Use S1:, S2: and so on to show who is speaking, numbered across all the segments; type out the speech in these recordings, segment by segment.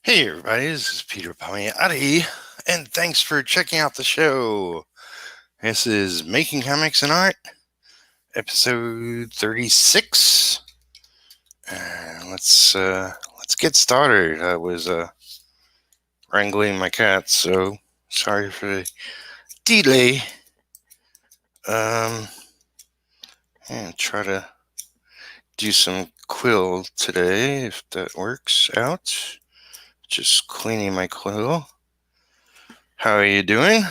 S1: Hey everybody, this is Peter Palmiotti, and thanks for checking out the show. This is Making Comics and Art, episode 36. Let's get started. I was wrangling my cat, so sorry for the delay. And try to do some quill today if that works out. Just cleaning my quill. How are you doing?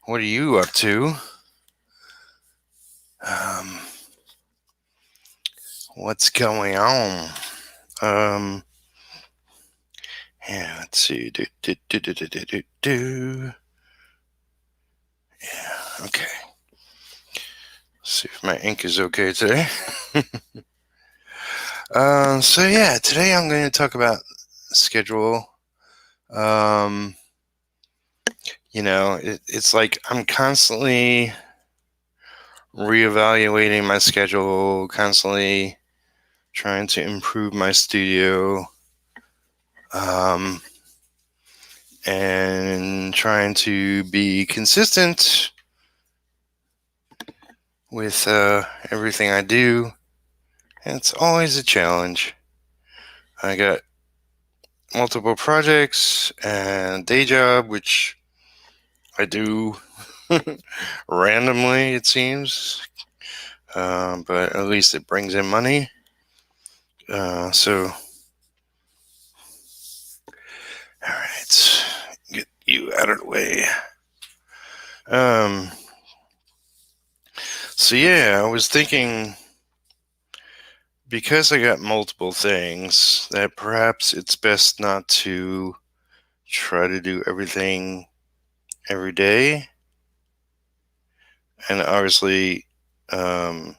S1: What are you up to? What's going on? Yeah, let's see. Yeah, okay. Let's see if my ink is okay today. Today I'm going to talk about schedule. It's like I'm constantly reevaluating my schedule, constantly trying to improve my studio, and trying to be consistent with everything I do. And it's always a challenge. I got multiple projects and day job, which I do randomly, it seems. But at least it brings in money. All right, get you out of the way. I was thinking, because I got multiple things, that perhaps it's best not to try to do everything every day. And obviously, I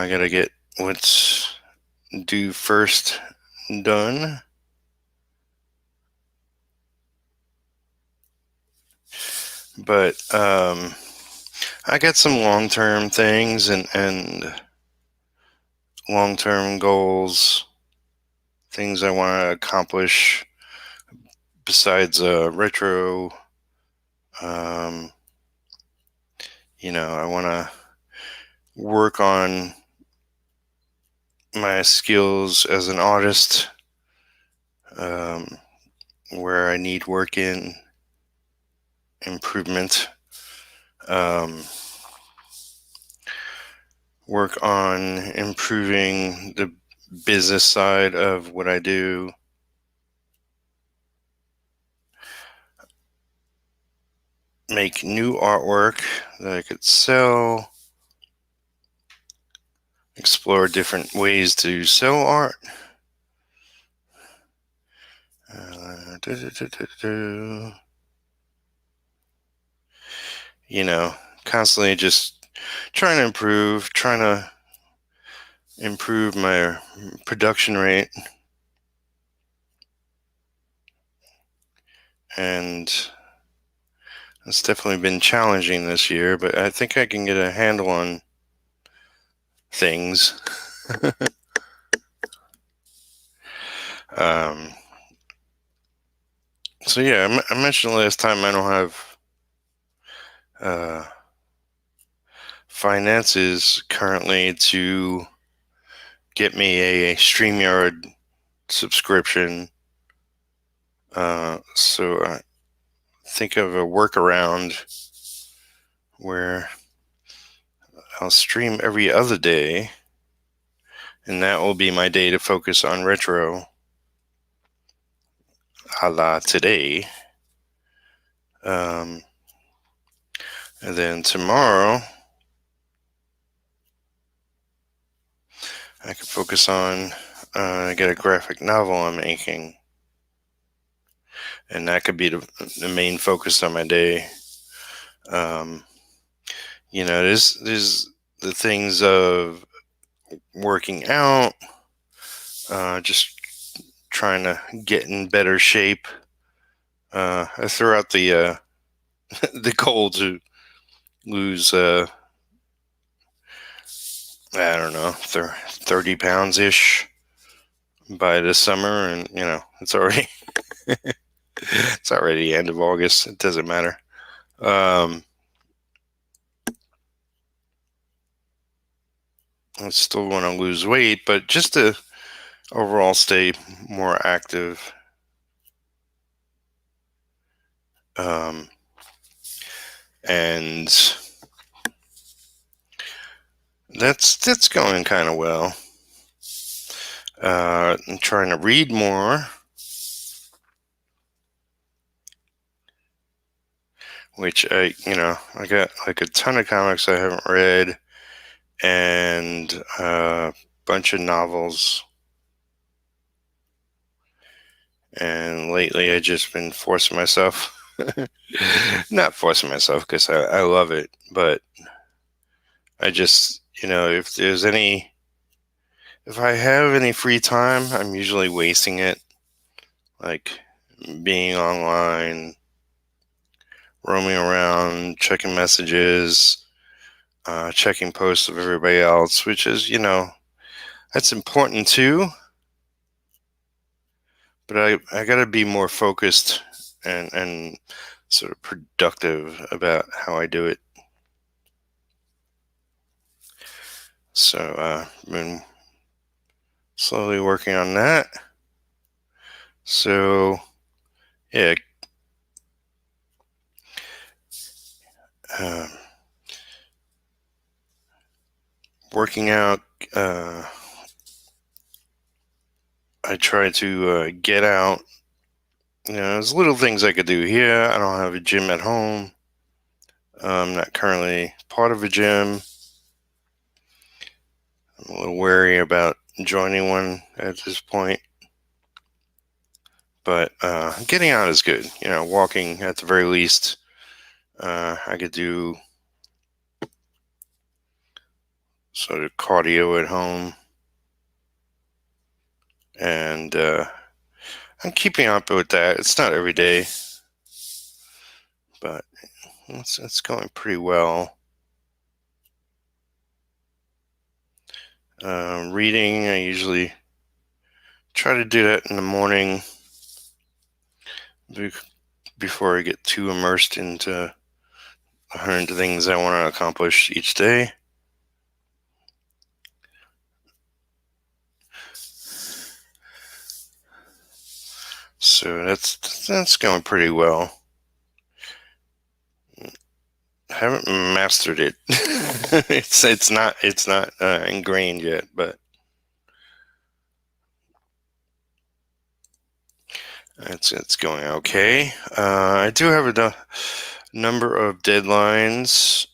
S1: gotta get what's due first done. But I got some long-term things and long-term goals, things I want to accomplish besides retro. I want to work on my skills as an artist, where I need work in improvement. Work on improving the business side of what I do. Make new artwork that I could sell. Explore different ways to sell art. Constantly just trying to improve my production rate. And it's definitely been challenging this year, but I think I can get a handle on things. I mentioned last time I don't have finances currently to get me a StreamYard subscription. So I think of a workaround where I'll stream every other day, and that will be my day to focus on retro, a la today. And then tomorrow, I can focus on get a graphic novel I'm making, and that could be the main focus on my day. There's the things of working out, just trying to get in better shape. I threw out the the goal to lose I don't know, 30 pounds ish by this summer, and it's already it's already the end of August. It doesn't matter. Um, I still want to lose weight, but just to overall stay more active. Um, and that's going kind of well. I'm trying to read more, which I got like a ton of comics I haven't read, and a bunch of novels. And lately, I just been forcing myself, not forcing myself because I love it, but I just, if I have any free time, I'm usually wasting it, like being online, roaming around, checking messages, checking posts of everybody else, which is, that's important too. But I got to be more focused and sort of productive about how I do it. So I've been slowly working on that. So yeah, uh, working out. I try to get out. There's little things I could do here. I don't have a gym at home. I'm not currently part of a gym. I'm a little wary about joining one at this point. But getting out is good. Walking at the very least. I could do sort of cardio at home. And I'm keeping up with that. It's not every day, but it's going pretty well. Reading, I usually try to do that in the morning before I get too immersed into 100 things I want to accomplish each day. So that's going pretty well. I haven't mastered it. it's not ingrained yet, but it's going okay. I do have a number of deadlines.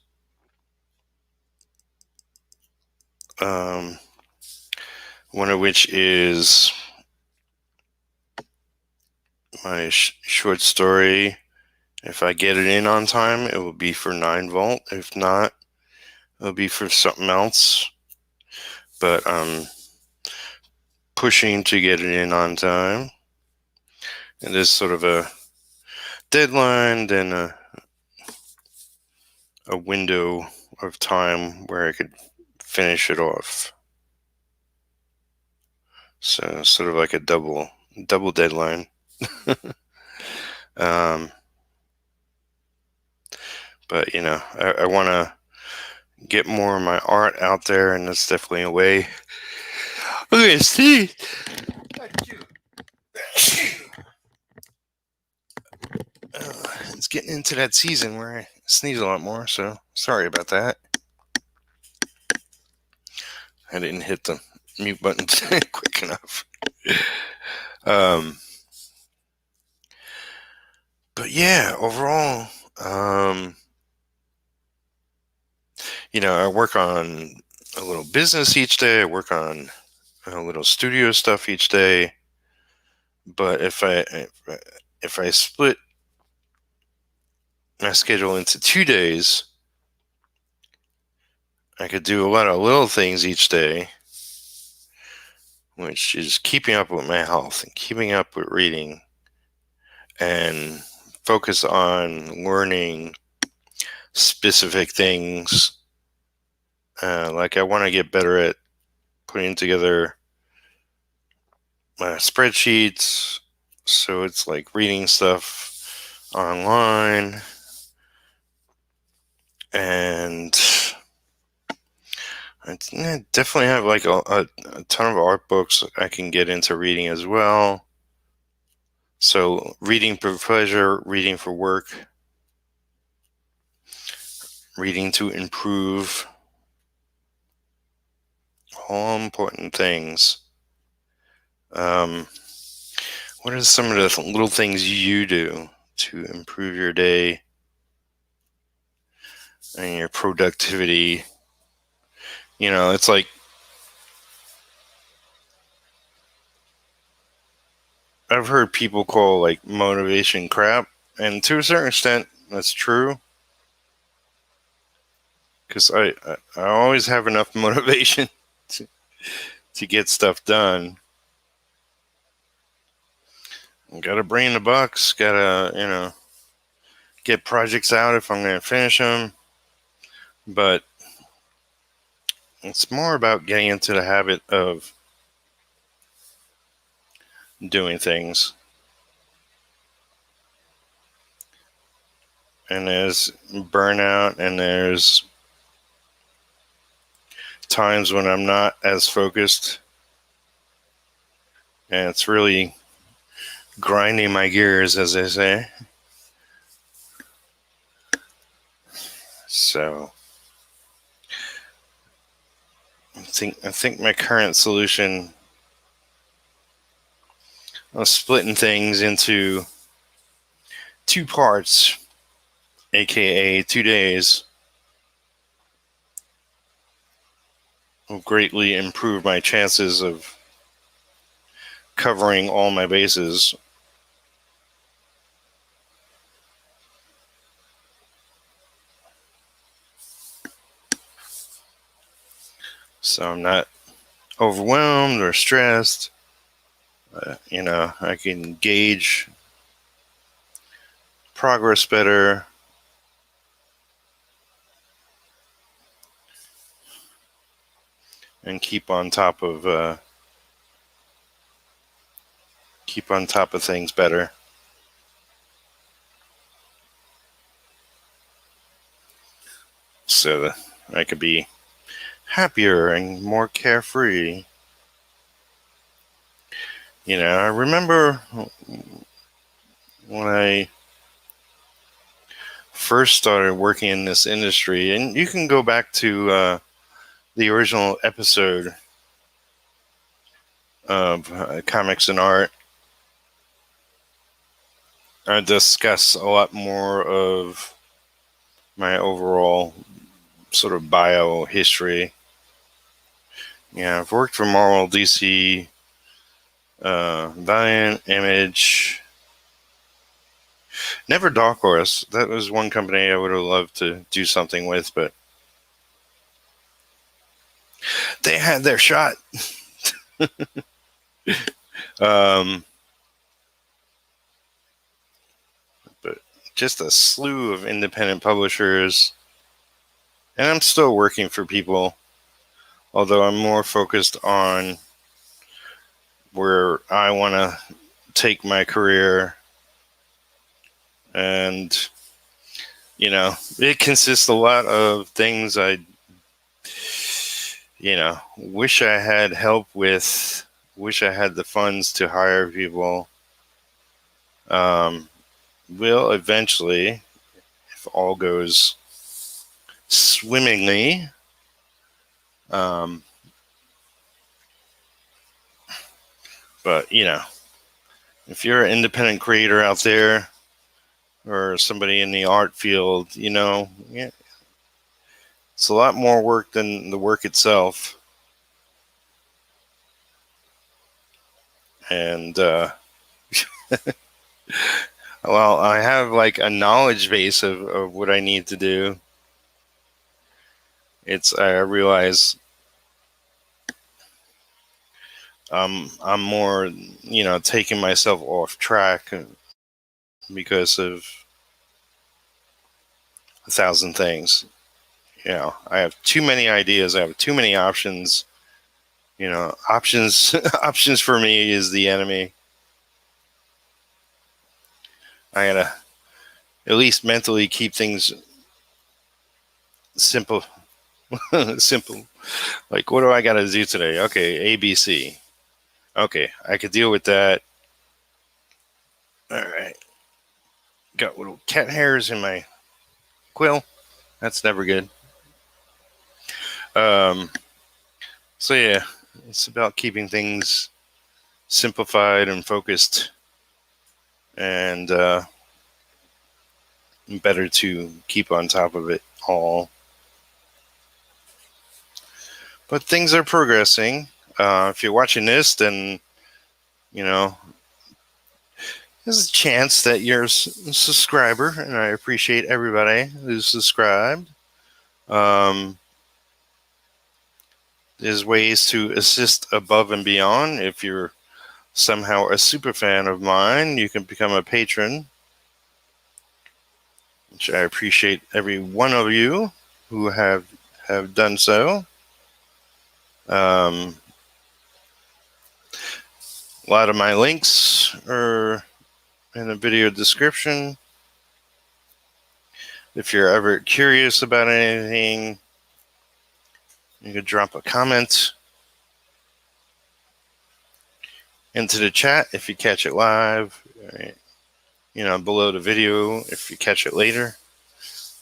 S1: One of which is my short story. If I get it in on time, it will be for 9 Volt. If not, it'll be for something else. But I'm pushing to get it in on time. And there's sort of a deadline, then a window of time where I could finish it off. So sort of like a double deadline. But I want to get more of my art out there, and that's definitely a way. Okay, see. It's getting into that season where I sneeze a lot more, so sorry about that. I didn't hit the mute button quick enough. But yeah, overall, I work on a little business each day. I work on a little studio stuff each day. But if I split my schedule into 2 days, I could do a lot of little things each day, which is keeping up with my health and keeping up with reading and focus on learning specific things Like I want to get better at putting together spreadsheets. So it's like reading stuff online, and I definitely have like a ton of art books I can get into reading as well. So reading for pleasure, reading for work, reading to improve, all important things. What are some of the little things you do to improve your day and your productivity? It's like I've heard people call like motivation crap, and to a certain extent, that's true. Because I always have enough motivation to get stuff done. Gotta bring the bucks. Gotta get projects out if I'm gonna finish them. But it's more about getting into the habit of doing things. And there's burnout, and there's times when I'm not as focused, and it's really grinding my gears, as they say. So I think my current solution of splitting things into 2 parts, aka 2 days, will greatly improve my chances of covering all my bases. So I'm not overwhelmed or stressed. I can gauge progress better. And keep on top of things better, so that I could be happier and more carefree. I remember when I first started working in this industry, and you can go back to the original episode of Comics and Art. I discuss a lot more of my overall sort of bio history. I've worked for Marvel, DC, Valiant, Image, never Dark Horse. That was one company I would have loved to do something with, but they had their shot. But just a slew of independent publishers. And I'm still working for people, although I'm more focused on where I want to take my career. And, it consists a lot of things I, wish I had help with, wish I had the funds to hire people. Will eventually, if all goes swimmingly, but if you're an independent creator out there or somebody in the art field, it's a lot more work than the work itself. And well, I have like a knowledge base of what I need to do. I realize I'm more, taking myself off track because of 1,000 things. I have too many ideas. I have too many options. Options options for me is the enemy. I gotta at least mentally keep things simple. Simple. Like, what do I gotta do today? Okay, ABC. Okay, I could deal with that. All right. Got little cat hairs in my quill. That's never good. Um, so yeah, it's about keeping things simplified and focused, and better to keep on top of it all. But things are progressing. If you're watching this, then you know there's a chance that you're a subscriber, and I appreciate everybody who's subscribed. Um, there's ways to assist above and beyond. If you're somehow a super fan of mine, you can become a patron, which I appreciate every one of you who have done so. A lot of my links are in the video description. If you're ever curious about anything, you can drop a comment into the chat if you catch it live, below the video if you catch it later.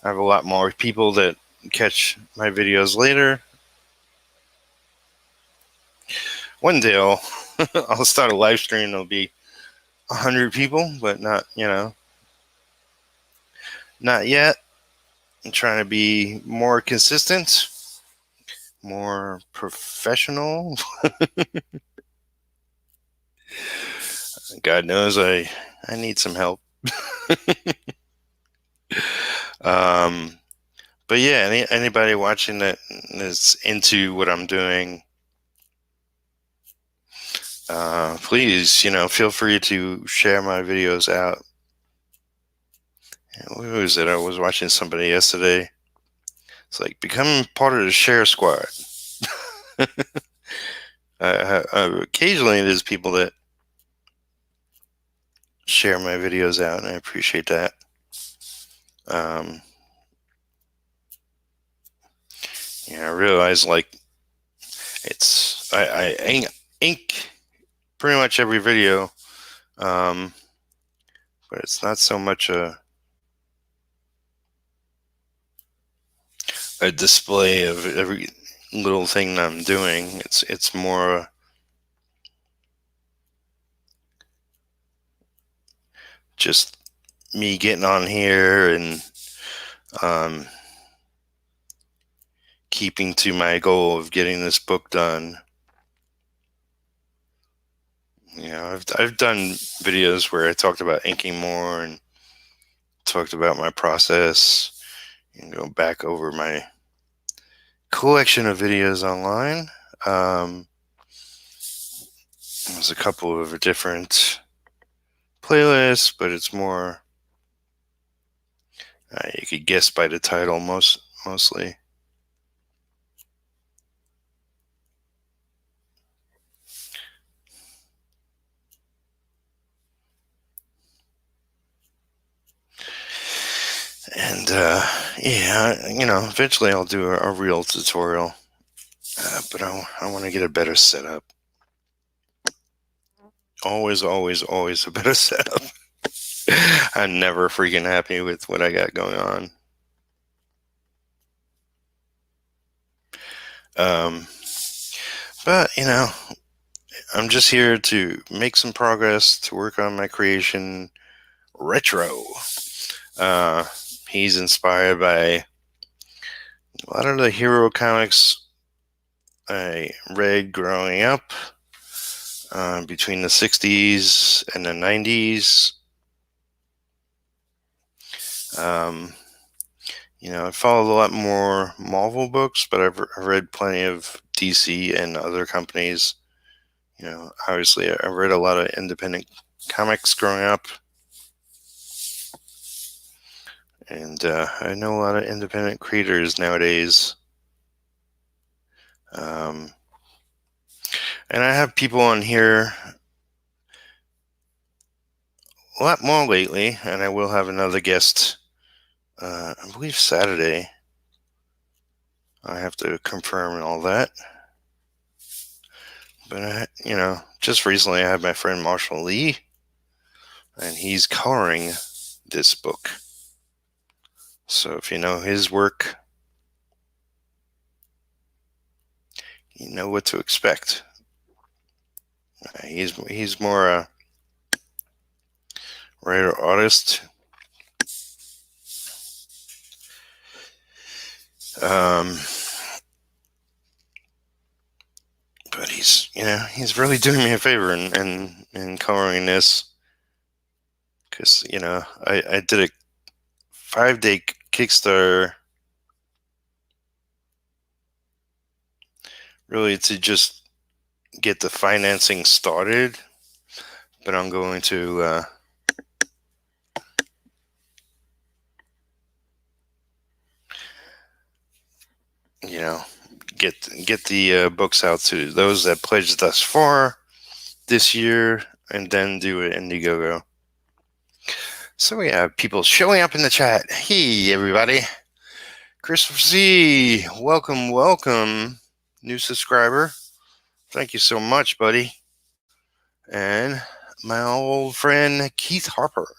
S1: I have a lot more people that catch my videos later. One day I'll start a live stream. There'll be 100 people, but not yet. I'm trying to be more consistent, more professional. God knows I need some help. But yeah, anybody watching that is into what I'm doing, please, feel free to share my videos out. What was it? I was watching somebody yesterday. It's like, become part of the share squad. Occasionally there's people that share my videos out, and I appreciate that. I realize I ink pretty much every video, but it's not so much a display of every little thing that I'm doing. It's more just me getting on here and keeping to my goal of getting this book done. I've done videos where I talked about inking more and talked about my process and go back over my collection of videos online. There's a couple of different playlists, but it's more you could guess by the title mostly. And eventually I'll do a real tutorial, but I want to get a better setup. Always a better setup. I'm never freaking happy with what I got going on. But I'm just here to make some progress, to work on my creation. Retro. He's inspired by a lot of the hero comics I read growing up, between the 60s and the 90s. I followed a lot more Marvel books, but I've read plenty of DC and other companies. Obviously I read a lot of independent comics growing up. And I know a lot of independent creators nowadays. And I have people on here a lot more lately, and I will have another guest, I believe Saturday. I have to confirm all that. But, just recently I had my friend Marshall Lee, and he's coloring this book. So if you know his work, you know what to expect. He's more a writer artist. But he's really doing me a favor in coloring this, because I did a 5-day Kickstarter really to just get the financing started, but I'm going to get the books out to those that pledged thus far this year, and then do an Indiegogo. So we have people showing up in the chat. Hey, everybody. Christopher Z, welcome, new subscriber. Thank you so much, buddy. And my old friend Keith Harper.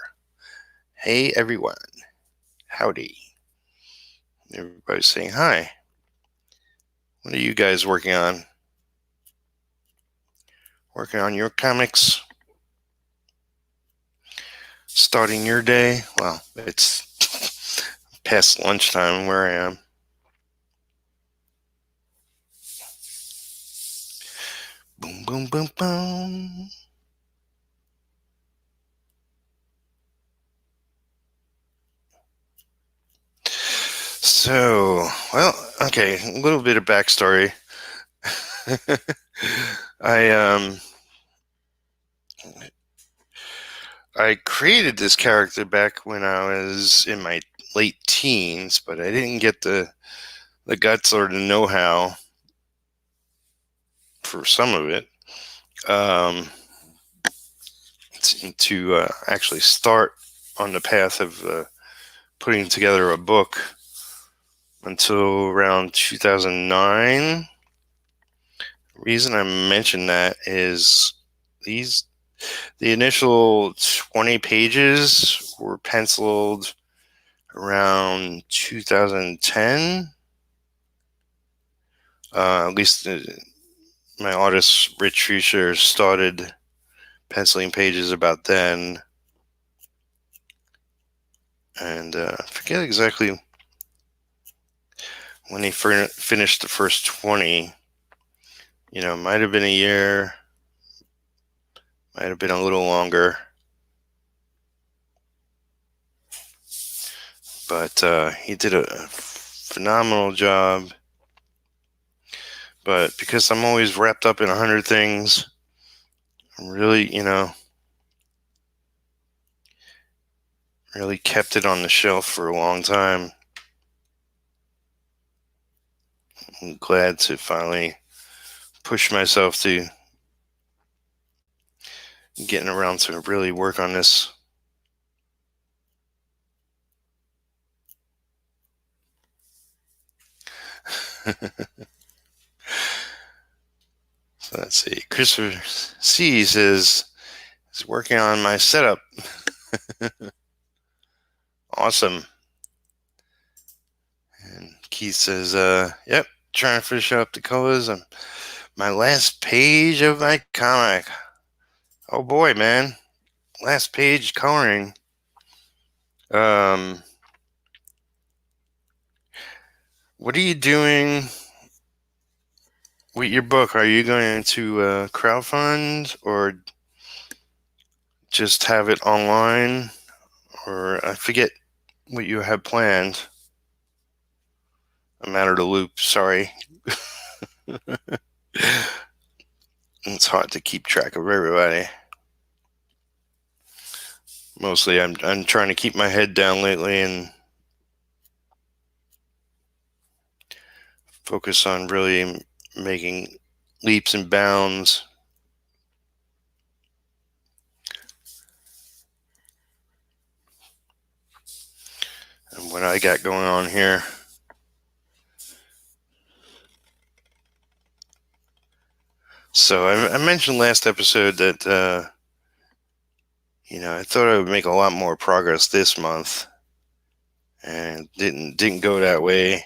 S1: Hey, everyone. Howdy. Everybody's saying hi. What are you guys working on? Working on your comics? Starting your day? Well, it's past lunchtime where I am. Boom, boom, boom, boom. So, well, okay, a little bit of backstory. I created this character back when I was in my late teens, but I didn't get the guts or the know-how for some of it to actually start on the path of putting together a book until around 2009. The reason I mention that is the initial 20 pages were penciled around 2010. At least my artist Rich Fisher started penciling pages about then. And I forget exactly when he finished the first 20. Might have been a year, might have been a little longer. But he did a phenomenal job. But because I'm always wrapped up in 100 things, I'm really, really kept it on the shelf for a long time. I'm glad to finally push myself to getting around to really work on this. So let's see. Christopher C says he's working on my setup. Awesome. And Keith says, yep, trying to finish up the colors on my last page of my comic. Oh boy, man. Last page coloring. What are you doing with your book? Are you going to crowdfund or just have it online? Or I forget what you have planned. I'm out of the loop, sorry. It's hard to keep track of everybody. Mostly I'm trying to keep my head down lately and focus on really making leaps and bounds. And what I got going on here. So I mentioned last episode that I thought I would make a lot more progress this month, and didn't go that way.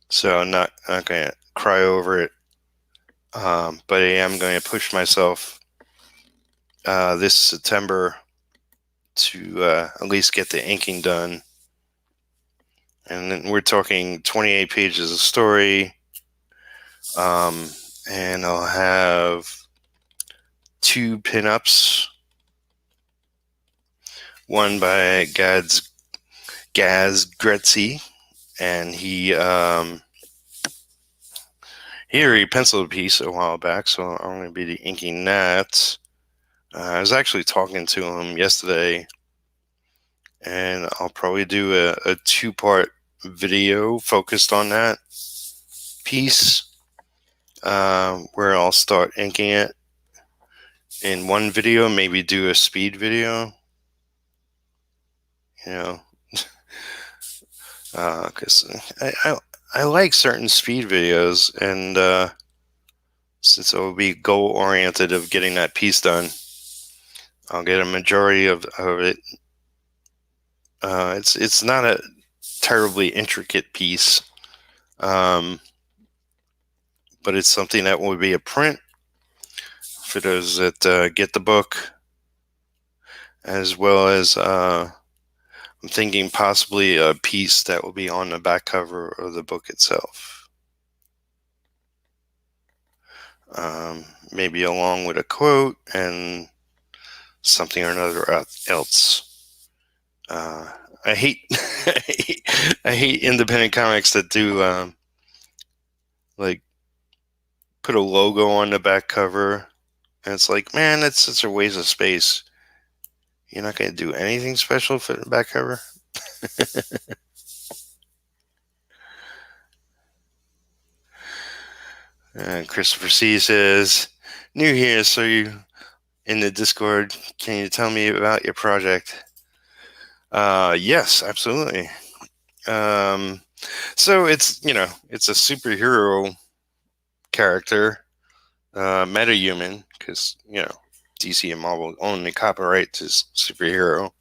S1: So I'm not gonna cry over it, but I am going to push myself this September to at least get the inking done. And then we're talking 28 pages of story, and I'll have 2 pinups. One by Gaz Gretzi, and he already penciled a piece a while back, so I'm going to be inking that. I was actually talking to him yesterday, and I'll probably do a 2-part video focused on that piece, where I'll start inking it in one video, maybe do a speed video, because I like certain speed videos, and since it will be goal oriented of getting that piece done, I'll get a majority of it. It's not a terribly intricate piece, but it's something that will be a print for those that get the book, as well as I'm thinking possibly a piece that will be on the back cover of the book itself. Maybe along with a quote and something or another else. I hate I hate independent comics that do like put a logo on the back cover, and it's like, man, that's such a waste of space. You're not going to do anything special for the back cover. Christopher C says, new here, so you in the Discord, can you tell me about your project? Yes, absolutely. So it's a superhero character, meta-human, because DC and Marvel own the copyright to superhero.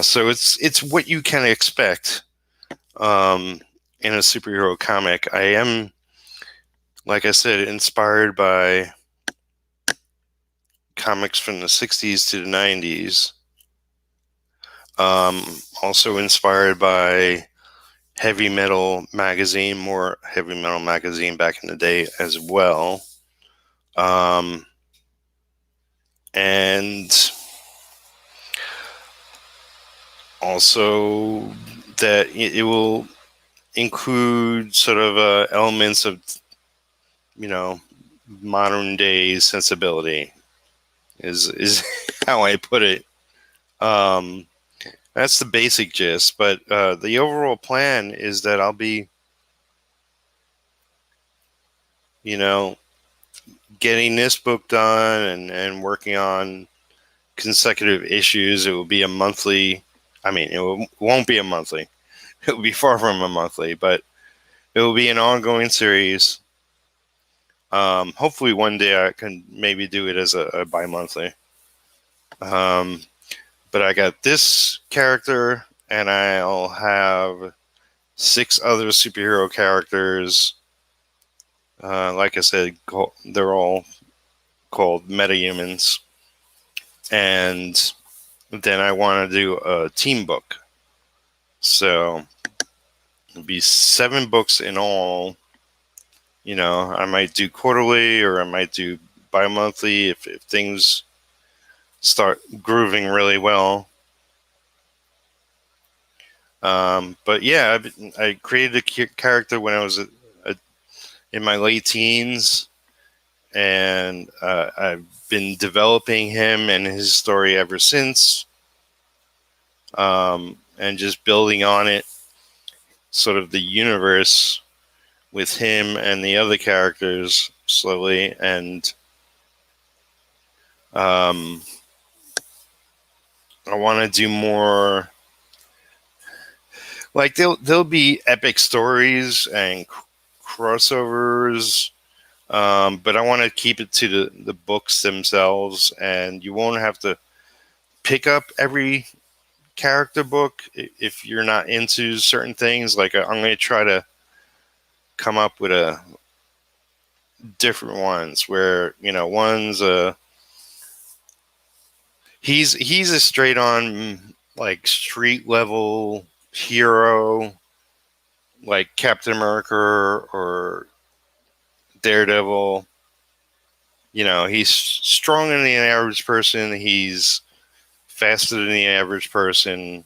S1: So it's what you can expect in a superhero comic. I am, like I said, inspired by comics from the 60s to the 90s. Also inspired by heavy metal magazine, more heavy metal magazine back in the day as well. And also that it will include sort of elements of, modern day sensibility is how I put it. That's the basic gist, but the overall plan is that I'll be, getting this book done and working on consecutive issues. It will be a monthly. I mean, won't be a monthly. It will be far from a monthly, but it will be an ongoing series. Hopefully one day I can maybe do it as a bi-monthly. But I got this character, and I'll have 6 other superhero characters. Like I said, they're all called metahumans. And then I want to do a team book. So it'll be 7 books in all. I might do quarterly, or I might do bi-monthly if things start grooving really well. But yeah, I created a character when I was in my late teens, and I've been developing him and his story ever since, and just building on it, sort of the universe with him and the other characters slowly, and I want to do more. Like there'll be epic stories and crossovers, but I want to keep it to the books themselves, and you won't have to pick up every character book if you're not into certain things. Like I'm going to try to come up with a different ones where one's he's a straight on like street level hero like Captain America or Daredevil. He's stronger than the average person. He's faster than the average person.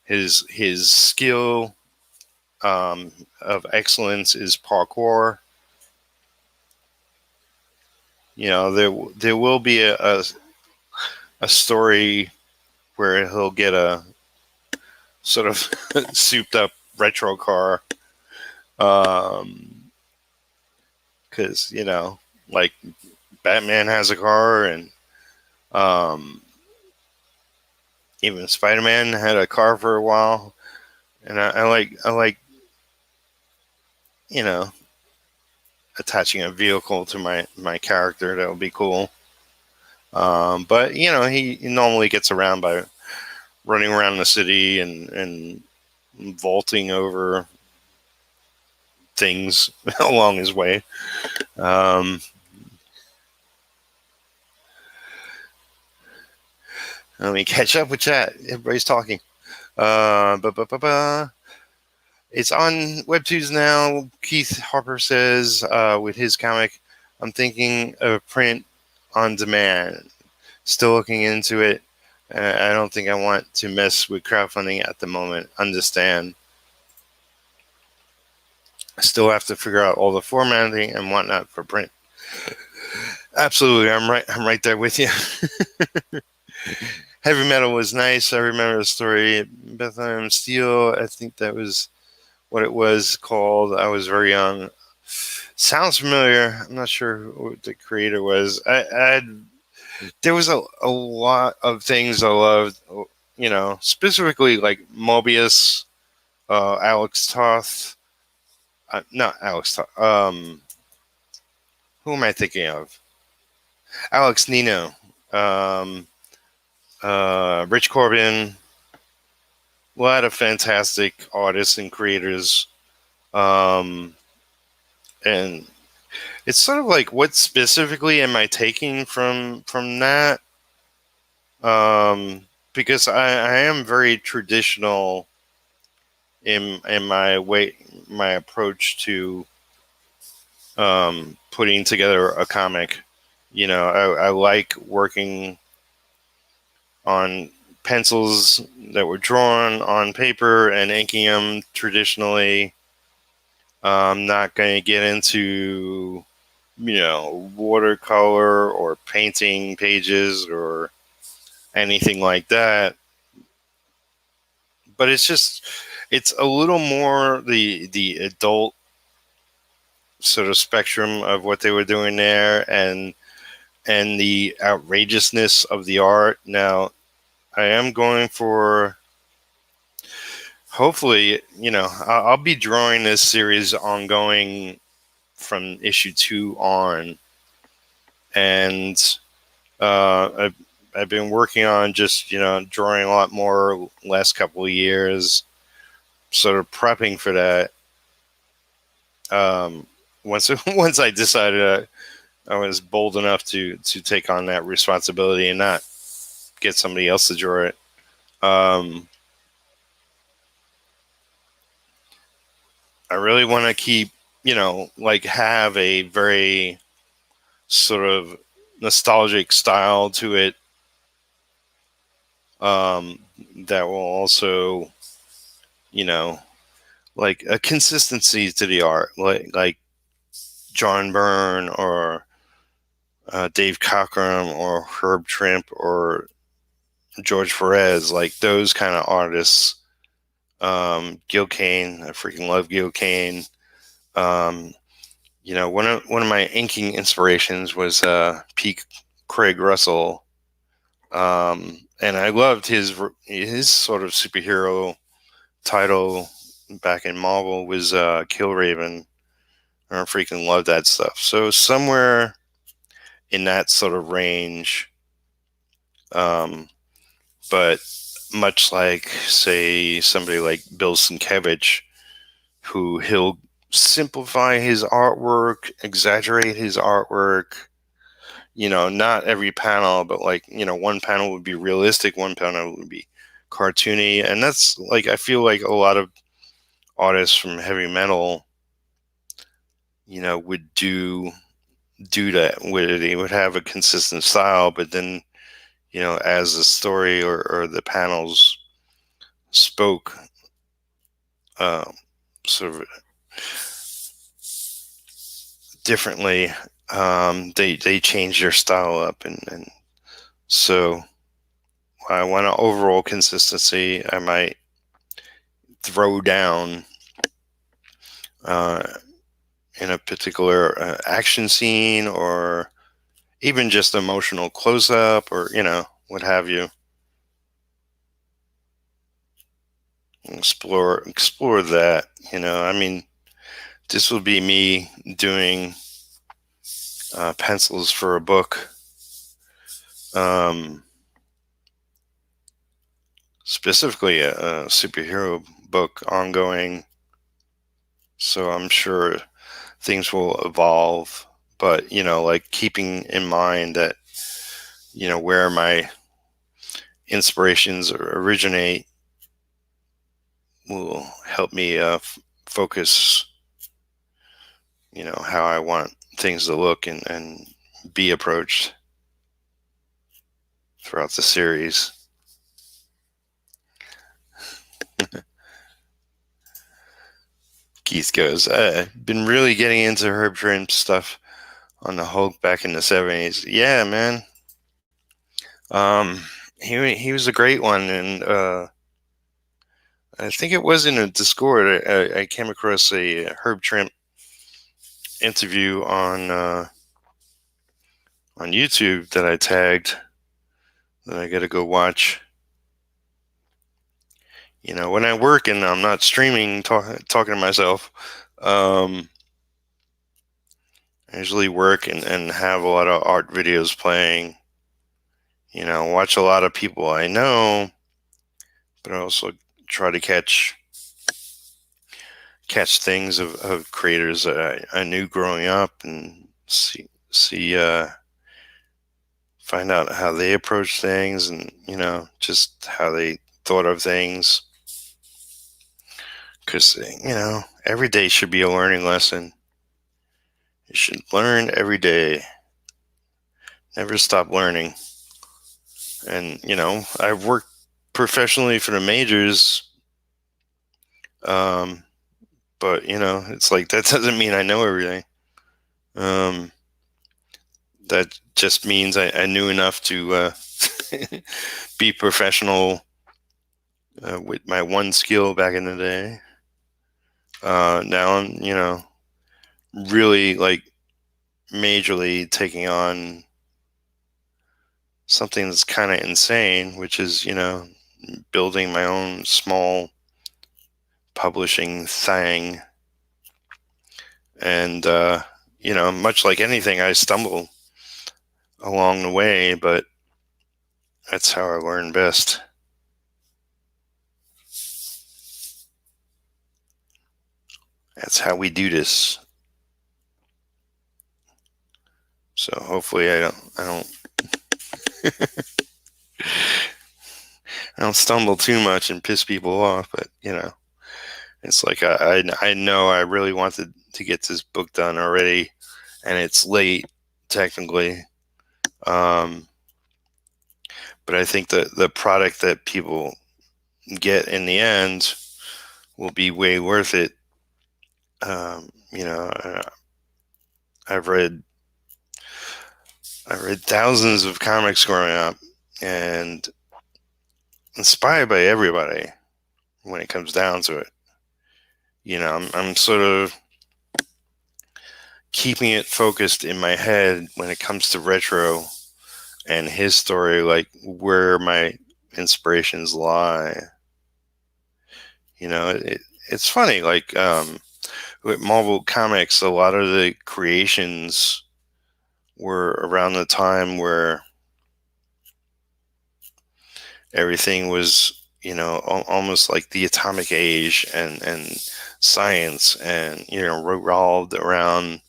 S1: His skill of excellence is parkour. There will be a story where he'll get a sort of souped up retro car, because like Batman has a car, and even Spider-Man had a car for a while, and I like attaching a vehicle to my character. That would be cool. But he normally gets around by running around the city and vaulting over things along his way. Let me catch up with chat. Everybody's talking. It's on Webtoons now. Keith Harper says with his comic, I'm thinking of print on demand. Still looking into it. I don't think I want to mess with crowdfunding at the moment. Understand. I still have to figure out all the formatting and whatnot for print. Absolutely, I'm right there with you. Heavy Metal was nice. I remember the story. Bethlehem Steel, I think that was what it was called. I was very young. Sounds familiar. I'm not sure who the creator was. There was a lot of things I loved, specifically like Mobius, Alex Toth. Not Alex Toth. Who am I thinking of? Alex Nino. Rich Corbin. A lot of fantastic artists and creators. And it's sort of like, what specifically am I taking from that? Because I am very traditional in my approach to putting together a comic. I like working on pencils that were drawn on paper and inking them traditionally. I'm not going to get into watercolor or painting pages or anything like that. But it's a little more the adult sort of spectrum of what they were doing there, and the outrageousness of the art. Now, I am going for, hopefully, I'll be drawing this series ongoing from issue 2 on, and I've been working on just drawing a lot more last couple of years, sort of prepping for that. Once I decided I was bold enough to take on that responsibility and not get somebody else to draw it. I really want to keep, have a very sort of nostalgic style to it. That will also, like a consistency to the art, like John Byrne or Dave Cockrum or Herb Trimp or George Perez, like those kind of artists. Gil Kane, I freaking love Gil Kane. One of my inking inspirations was P. Craig Russell, and I loved his sort of superhero title back in Marvel was Killraven. I freaking love that stuff. So somewhere in that sort of range, um, but much like, say, somebody like Bill Sienkiewicz, who he'll simplify his artwork, exaggerate his artwork. Not every panel, but one panel would be realistic, one panel would be cartoony. And that's I feel like a lot of artists from heavy metal, would do that, where they would have a consistent style, but then, as the story or the panels spoke, um, sort of differently, they change their style up, and so I want an overall consistency. I might throw down uh, in a particular action scene, or even just emotional close up, or what have you. Explore that. I mean, this will be me doing pencils for a book, um, specifically a superhero book ongoing. So I'm sure things will evolve, but keeping in mind that where my inspirations originate will help me focus how I want things to look and be approached throughout the series. Keith goes, been really getting into Herb Trimp stuff on the Hulk back in the 70s. Yeah, man. He was a great one, and I think it was in a Discord. I came across a Herb Trimp interview on YouTube that I tagged that I got to go watch. When I work and I'm not streaming, talking to myself, I usually work and have a lot of art videos playing. Watch a lot of people I know, but I also try to catch things of creators that I knew growing up, and see find out how they approach things, and just how they thought of things, because every day should be a learning lesson. You should learn every day, never stop learning. And I've worked professionally for the majors, but it's like that doesn't mean I know everything. That just means I knew enough to be professional with my one skill back in the day. Now I'm, really majorly taking on something that's kind of insane, which is, building my own small publishing thing. And, much like anything, I stumble along the way, but that's how I learn best. That's how we do this. So hopefully I don't I don't stumble too much and piss people off, but it's like I know I really wanted to get this book done already, and it's late technically. But I think that the product that people get in the end will be way worth it. Um, you know, uh, I've read thousands of comics growing up, and inspired by everybody when it comes down to it. I'm sort of keeping it focused in my head when it comes to retro and his story, like where my inspirations lie. It's funny, like with Marvel Comics, a lot of the creations were around the time where everything was, almost like the atomic age and science, and revolved around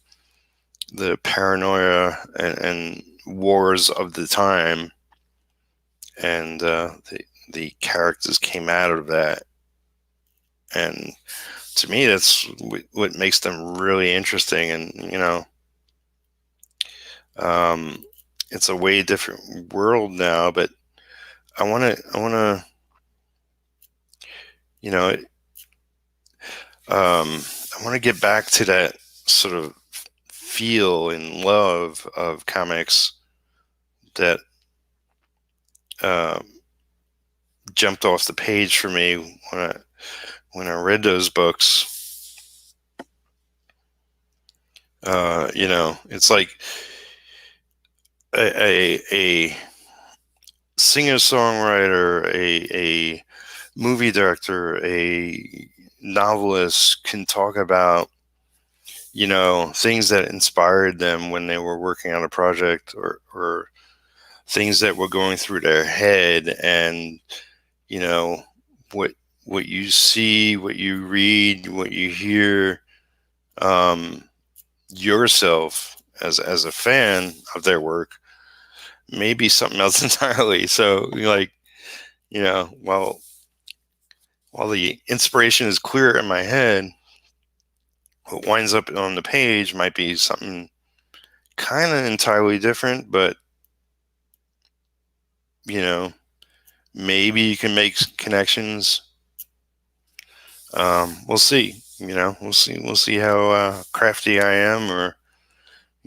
S1: the paranoia and wars of the time, and the characters came out of that, and to me that's what makes them really interesting. And um, it's a way different world now, but I want to you know I want to get back to that sort of feel and love of comics that uh, jumped off the page for me when I read those books. It's like a singer songwriter, a movie director, a novelist can talk about things that inspired them when they were working on a project, or things that were going through their head, and you know what what you see, what you read, what you hear, um, yourself as a fan of their work may be something else entirely. So like, while the inspiration is clear in my head, what winds up on the page might be something kind of entirely different. But you know maybe you can make connections. We'll see. We'll see how crafty I am, or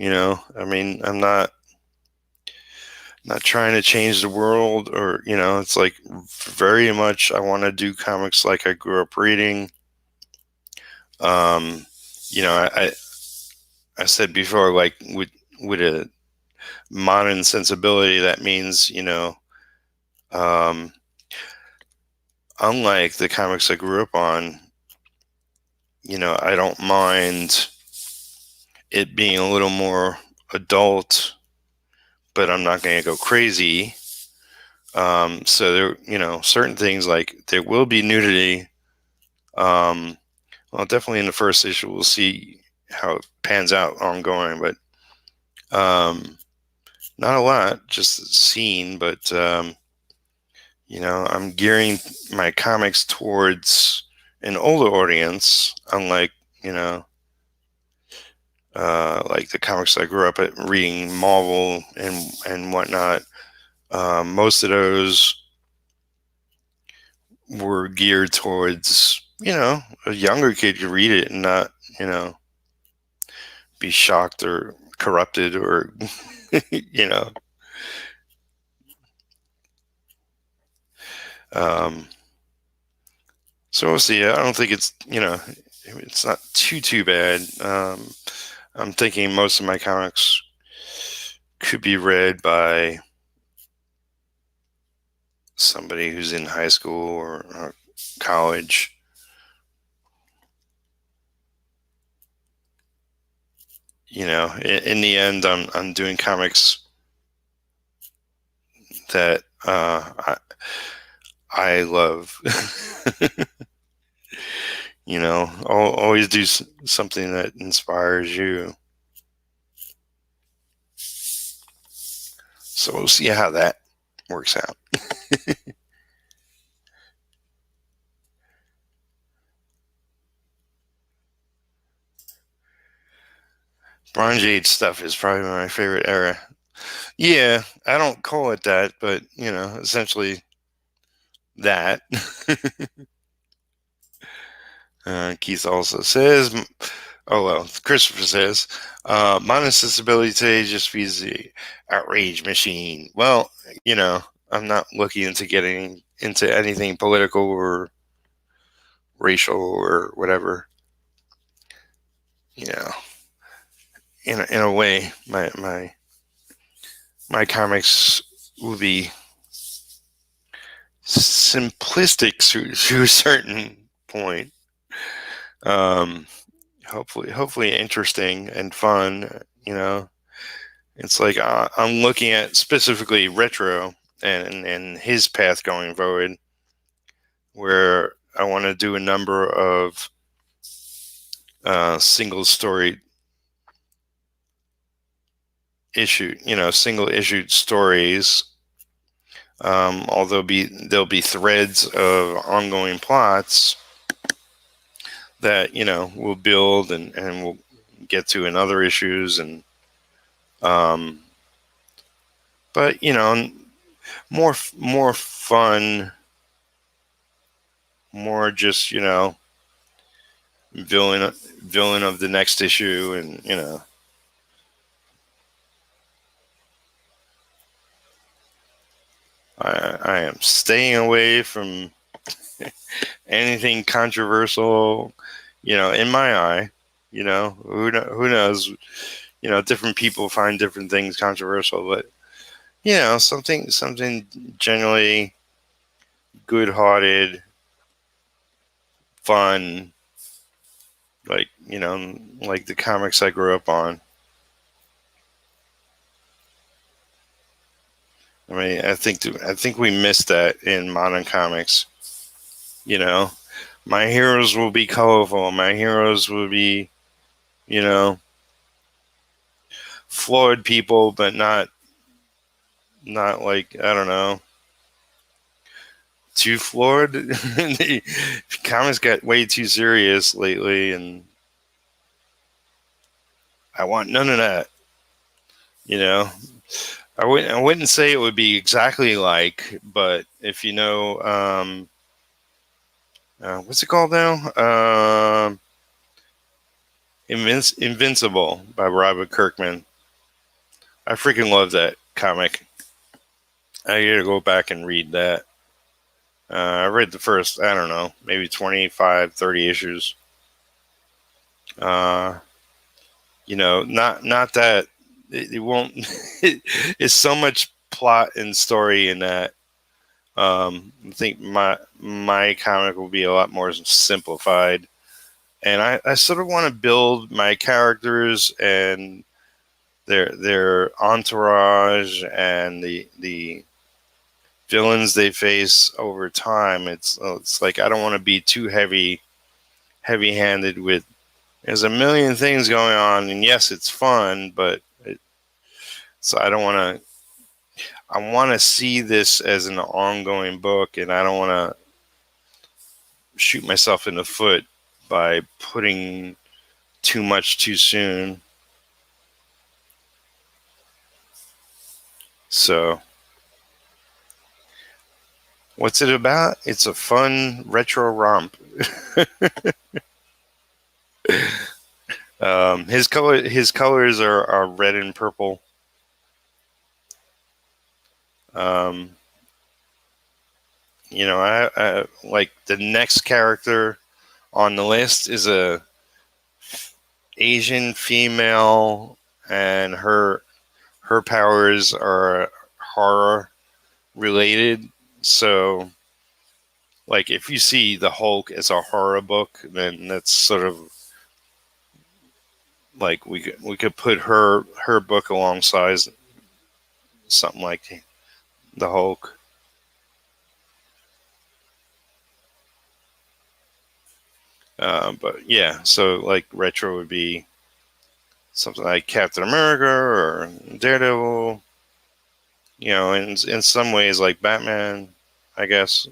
S1: I mean, I'm not trying to change the world, or it's like very much I want to do comics like I grew up reading. um I said before, like with a modern sensibility, that means um unlike the comics I grew up on, I don't mind it being a little more adult, but I'm not going to go crazy. So there, certain things, like there will be nudity. Well, definitely in the first issue, we'll see how it pans out ongoing, but not a lot, just a scene. But I'm gearing my comics towards an older audience, unlike you know like the comics I grew up at reading, Marvel and whatnot. Most of those were geared towards a younger kid could read it and not you know be shocked or corrupted, or you know um, so we'll see. I don't think it's not too bad. I'm thinking most of my comics could be read by somebody who's in high school or college. In the end, I'm doing comics that I love. Always do something that inspires you. So we'll see how that works out. Bronze Age stuff is probably my favorite era. Yeah, I don't call it that, but essentially that. Keith also says, oh well, Christopher says, modern sensibility today just feeds the outrage machine. Well, I'm not looking into getting into anything political or racial or whatever. You know, in a way, my comics will be simplistic to a certain point. Um, hopefully interesting and fun. It's like I'm looking at specifically retro and his path going forward, where I want to do a number of single story single issued stories. Although there'll be threads of ongoing plots that we'll build and we'll get to in other issues, and um, but more fun, more just villain of the next issue, and I am staying away from anything controversial, in my eye. Who knows? Different people find different things controversial, but something generally good-hearted, fun, like like the comics I grew up on. I mean, I think we missed that in modern comics. My heroes will be colorful. My heroes will be, you know, flawed people, but not like, I don't know, too flawed. The comics got way too serious lately, and I want none of that. You know, I wouldn't say it would be exactly like, but if what's it called now? Invincible by Robert Kirkman. I freaking love that comic. I gotta go back and read that. I read the first, I don't know, maybe 25, 30 issues. Uh, not that it won't. It's so much plot and story in that. I think my comic will be a lot more simplified, and I sort of want to build my characters and their entourage and the villains they face over time. It's like I don't want to be too heavy handed with. There's a million things going on, and yes, it's fun, but so I don't want to. I want to see this as an ongoing book, and I don't want to shoot myself in the foot by putting too much too soon. So, what's it about? It's a fun retro romp. His colors are red and purple. Um, I like the next character on the list is a Asian female, and her powers are horror related. So, like, if you see the Hulk as a horror book, then that's sort of like we could put her book alongside something like the Hulk. But yeah, so like retro would be something like Captain America or Daredevil. In some ways like Batman, I guess,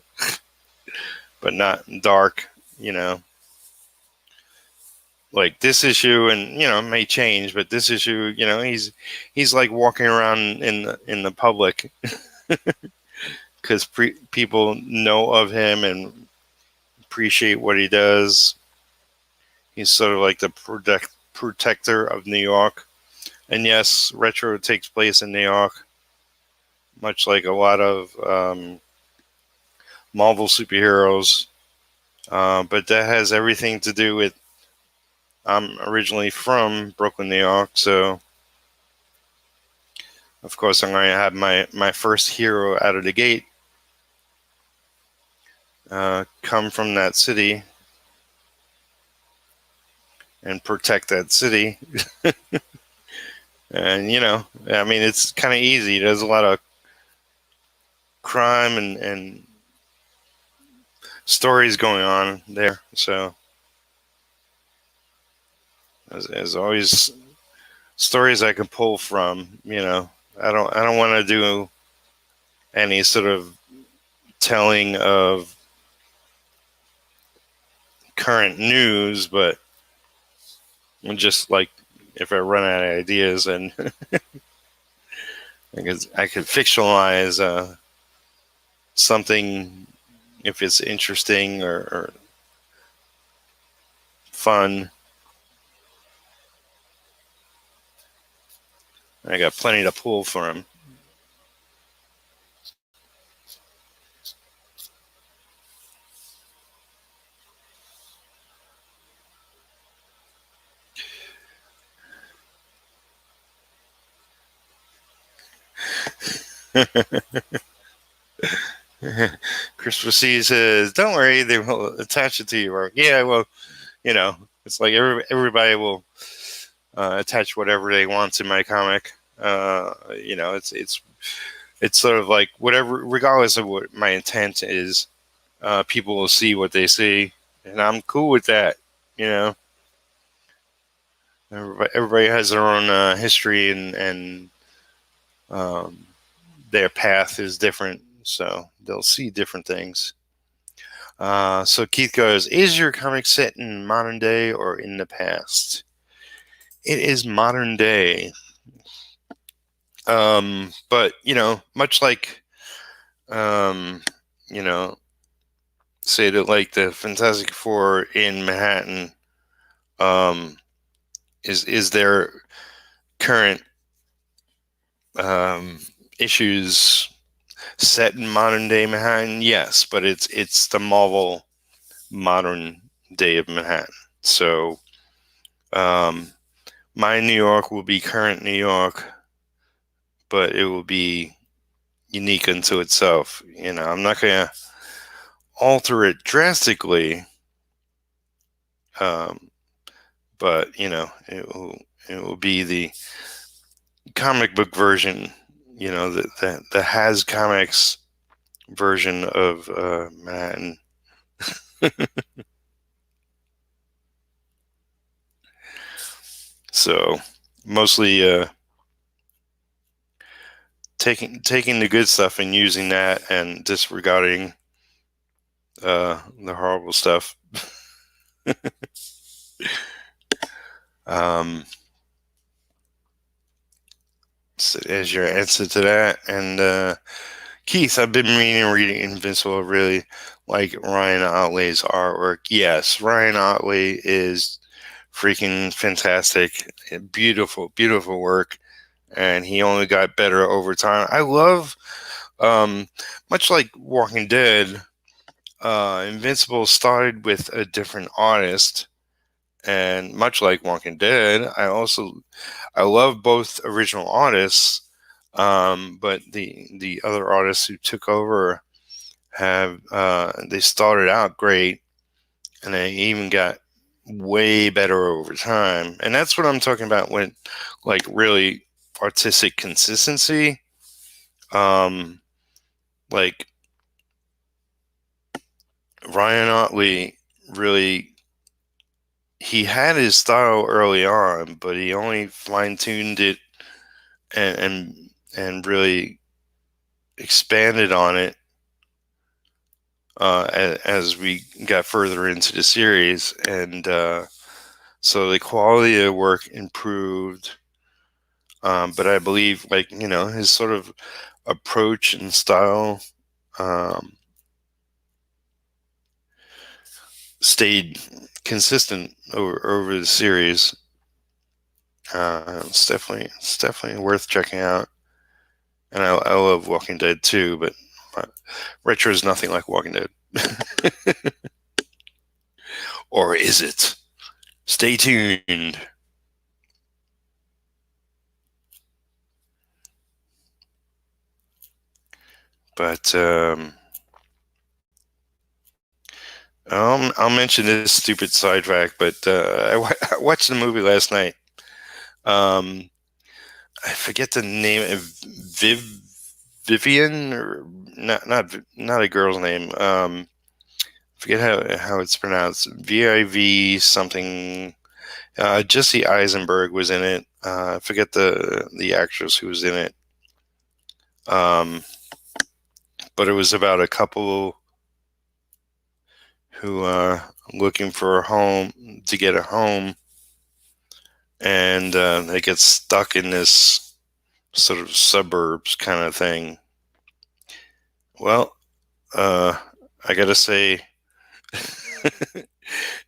S1: but not dark. You know, like this issue, and it may change, but this issue, he's like walking around in the public because people know of him and appreciate what he does. He's sort of like the protector of New York. And yes, retro takes place in New York, much like a lot of Marvel superheroes. But that has everything to do with I'm originally from Brooklyn, New York, so of course I'm going to have my first hero out of the gate come from that city and protect that city. And, I mean, it's kind of easy. There's a lot of crime and stories going on there. So there's always stories I can pull from. I don't want to do any sort of telling of current news, but just like if I run out of ideas, and I could fictionalize something if it's interesting or fun. I got plenty to pull from. Christopher C says, "Don't worry, they will attach it to your work." Yeah, well, it's like everybody will attach whatever they want to my comic. It's sort of like whatever, regardless of what my intent is, people will see what they see, and I'm cool with that. You know, everybody has their own history, and um, their path is different, so they'll see different things. So Keith goes, "Is your comic set in modern day or in the past?" It is modern day. But much like um, you know, say that like the Fantastic Four in Manhattan, um, is their current um, issues set in modern day Manhattan? Yes, but it's the Marvel modern day of Manhattan. So um, my New York will be current New York, but it will be unique unto itself. I'm not gonna alter it drastically, um, but it will be the comic book version. The has comics version of Manhattan. So mostly taking the good stuff and using that, and disregarding the horrible stuff. um, so as your answer to that, and Keith, I've been reading Invincible. Really like Ryan Ottley's artwork. Yes, Ryan Ottley is freaking fantastic. Beautiful, beautiful work, and he only got better over time. I love, much like Walking Dead, Invincible started with a different artist, and much like Walking Dead, I love both original artists, but the other artists who took over have they started out great, and they even got way better over time. And that's what I'm talking about when, like, really artistic consistency. Like Ryan Otley, really, he had his style early on, but he only fine tuned it and really expanded on it as we got further into the series, and so the quality of work improved. But I believe, like, his sort of approach and style stayed consistent over the series. It's definitely worth checking out. And I love Walking Dead too, but retro is nothing like Walking Dead. Or is it? Stay tuned. But I'll mention this stupid sidetrack, but I watched the movie last night. Um, I forget the name. Vivian, or not a girl's name. Forget how it's pronounced. VIV something. Jesse Eisenberg was in it. I forget the actress who was in it. Um, but it was about a couple who are looking for a home to get a home, and they get stuck in this sort of suburbs kind of thing. Well, uh, I gotta say,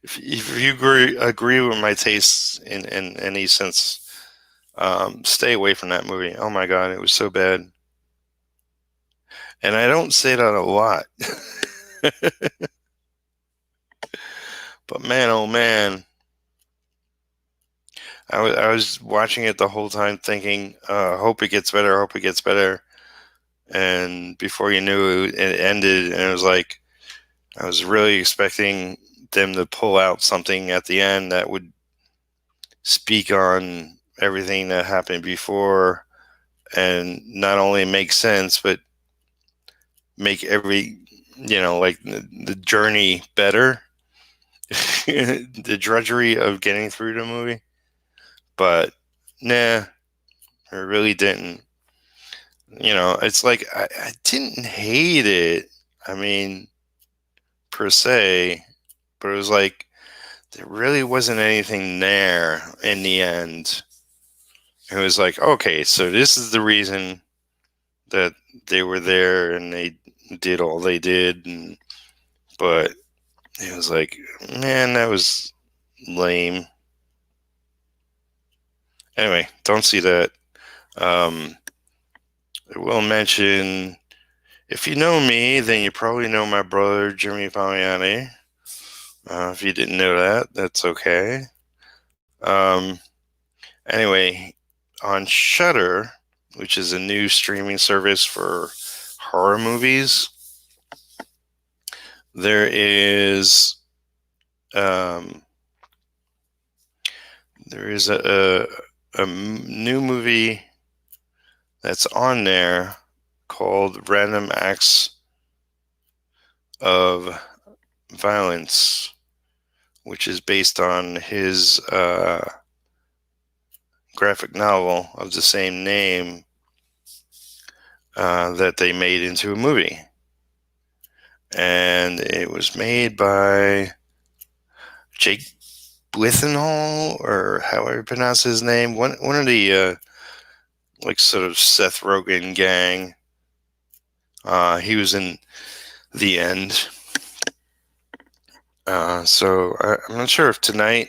S1: if you agree with my tastes in any sense, stay away from that movie. Oh my god, it was so bad. And I don't say that a lot. But man, oh man, I was watching it the whole time thinking, hope it gets better, hope it gets better. And before you knew it, it ended, and it was like I was really expecting them to pull out something at the end that would speak on everything that happened before, and not only make sense, but make every, like the journey better. The drudgery of getting through the movie. But nah, I really didn't. It's like I didn't hate it. I mean, per se, but it was like there really wasn't anything there in the end. It was like, okay, so this is the reason that they were there and they did all they did, but it was like, man, that was lame. Anyway, don't see that. Um, I will mention, if you know me, then you probably know my brother, Jimmy Palmiotti. If you didn't know that, that's okay. Um, anyway, on Shudder, which is a new streaming service for horror movies, there is um, a new movie that's on there called Random Acts of Violence, which is based on his graphic novel of the same name that they made into a movie. And it was made by Jake Blythenhall, or however you pronounce his name. One of the like sort of Seth Rogen gang. He was in The End. So I'm not sure if tonight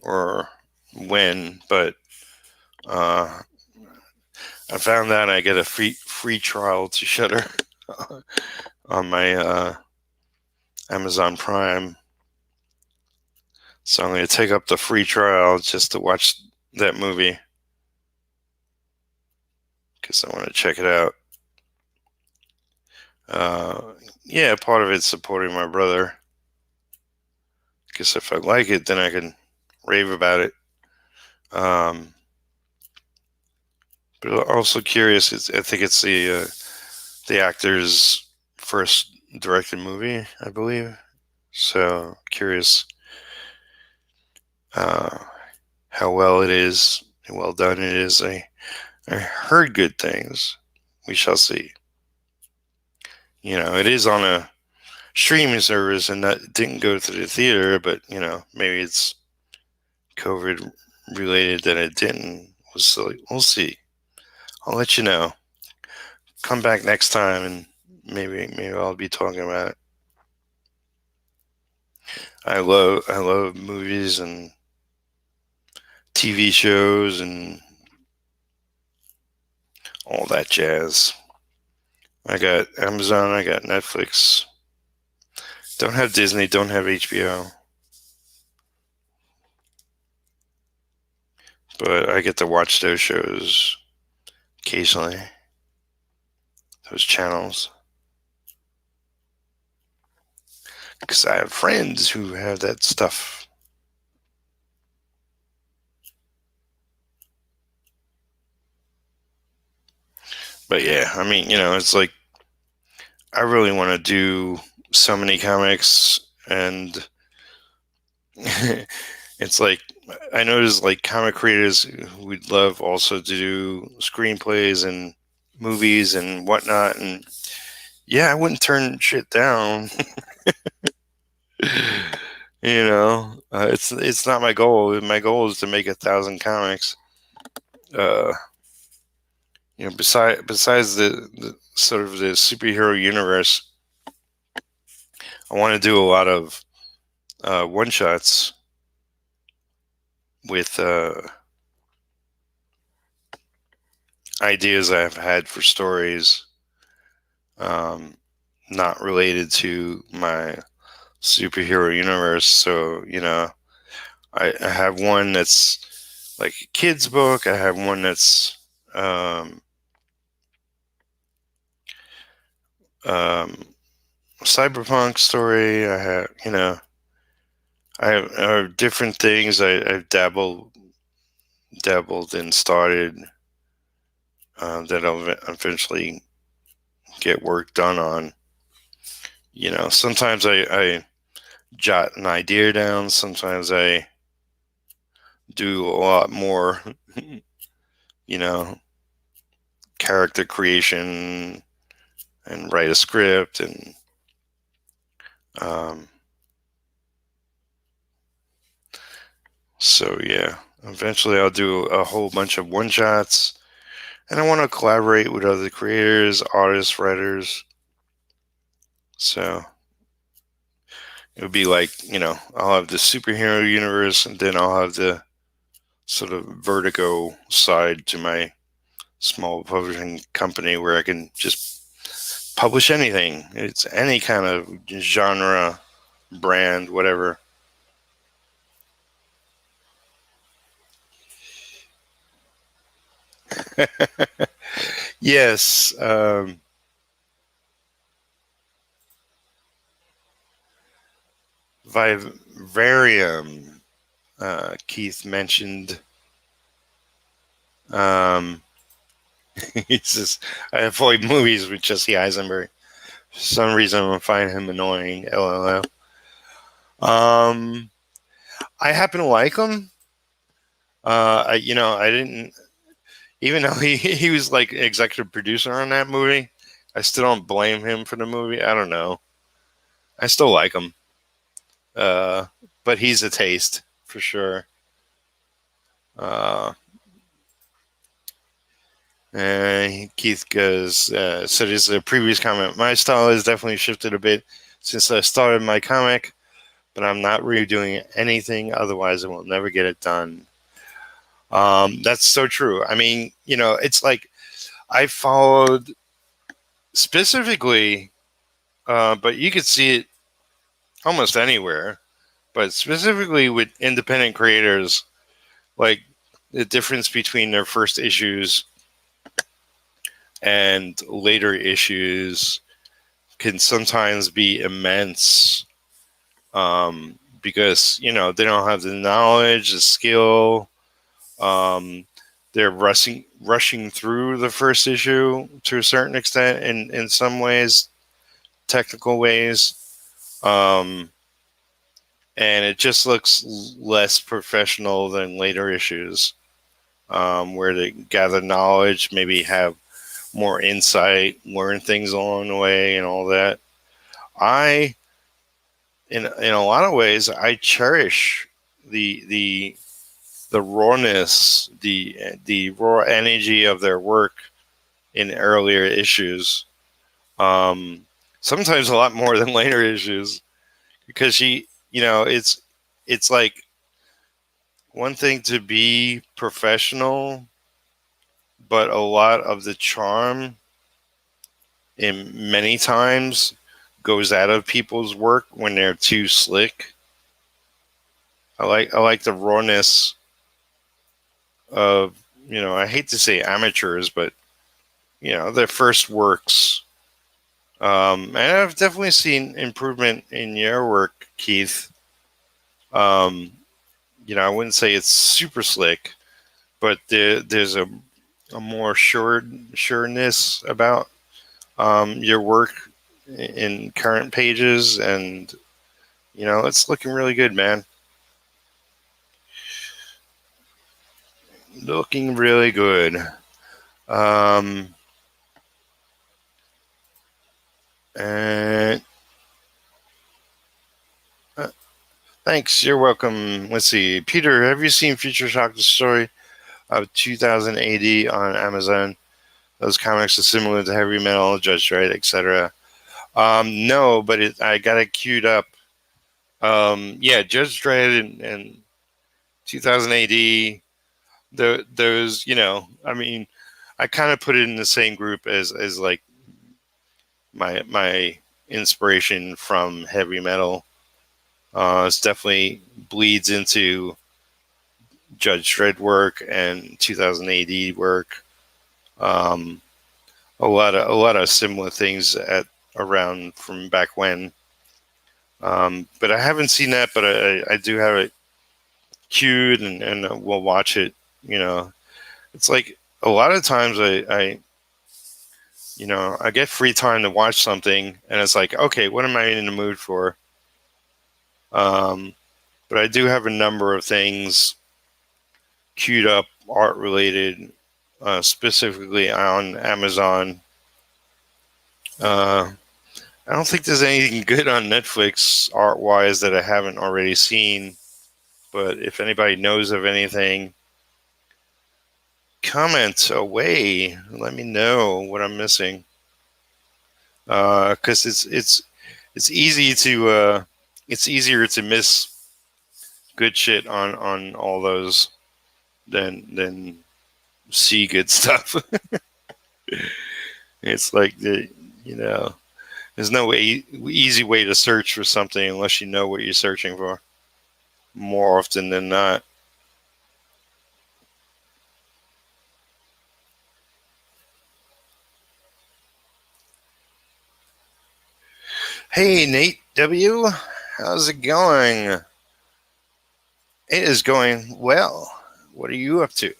S1: or when, but I found out I get a free trial to Shudder on my Amazon Prime. So I'm going to take up the free trial just to watch that movie because I want to check it out. Yeah, part of it's supporting my brother. Because if I like it, then I can rave about it. But also curious. I think it's the actor's first directed movie, I believe. So curious how well it is, how well done it is. I heard good things. We shall see. It is on a streaming service and that didn't go to the theater, but maybe it's COVID related that it didn't. We'll see. I'll let you know. Come back next time and maybe I'll be talking about it. I love movies and TV shows and all that jazz. I got Amazon, I got Netflix. Don't have Disney, don't have HBO. but I get to watch those shows occasionally, those channels, because I have friends who have that stuff. But yeah, I mean, it's like I really want to do so many comics, and it's like I notice like comic creators would love also to do screenplays and movies and whatnot, and yeah, I wouldn't turn shit down. It's not my goal. My goal is to make 1,000 comics. Uh, besides the sort of the superhero universe, I want to do a lot of one shots with ideas I've had for stories, um, not related to my superhero universe. So, I have one that's like a kid's book. I have one that's um, um, a cyberpunk story. I have different things I've dabbled and started that I'll eventually get work done on. Sometimes I jot an idea down. Sometimes I do a lot more, you know, character creation and write a script um, so yeah. Eventually, I'll do a whole bunch of one shots, and I want to collaborate with other creators, artists, writers. So it would be like, I'll have the superhero universe, and then I'll have the sort of vertigo side to my small publishing company where I can just publish anything. It's any kind of genre, brand, whatever. Yes. Vivarium, Keith mentioned. Um, he says, I avoid movies with Jesse Eisenberg. For some reason, I find him annoying. LOL. Um, I happen to like him. I didn't, even though he was like executive producer on that movie, I still don't blame him for the movie. I don't know. I still like him. Uh, but he's a taste for sure. Uh, Keith goes, so there's a previous comment. My style has definitely shifted a bit since I started my comic, but I'm not redoing anything. Otherwise, I will never get it done. That's so true. I mean, it's like I followed specifically, but you could see it almost anywhere, but specifically with independent creators, like the difference between their first issues and later issues can sometimes be immense, because they don't have the knowledge, the skill. Um, they're rushing through the first issue to a certain extent, in some ways, technical ways, um, and it just looks less professional than later issues, where they gather knowledge, maybe have more insight, learn things along the way, and all that. I, in a lot of ways, I cherish the rawness, the raw energy of their work in earlier issues. Um, Sometimes a lot more than later issues, because it's like one thing to be professional, but a lot of the charm in many times goes out of people's work when they're too slick. I like the rawness I hate to say amateurs, but their first works. And I've definitely seen improvement in your work, Keith. Um, I wouldn't say it's super slick, but there's a more sureness about your work in current pages, and it's looking really good, man. Looking really good. Um, and thanks. You're welcome. Let's see, Peter. Have you seen Future Shock: The Story of 2000 AD on Amazon? Those comics are similar to Heavy Metal, Judge Dredd, etc. No, but I got it queued up. Yeah, Judge Dredd and 2000 AD. Those, I mean, I kind of put it in the same group as like my inspiration from heavy metal. It's definitely bleeds into Judge Dredd work and 2000 AD work. Um, a lot of similar things at around from back when. But I haven't seen that, but I do have it queued, and we'll watch it. It's like a lot of times I get free time to watch something, and it's like, okay, what am I in the mood for? Um, but I do have a number of things queued up, art related, specifically on Amazon. Uh, I don't think there's anything good on Netflix art wise that I haven't already seen. But if anybody knows of anything, comment away. Let me know what I'm missing. Because it's easy to it's easier to miss good shit on all those than see good stuff. It's like there's no easy way to search for something unless you know what you're searching for. More often than not. Hey, Nate W. How's it going? It is going well. What are you up to?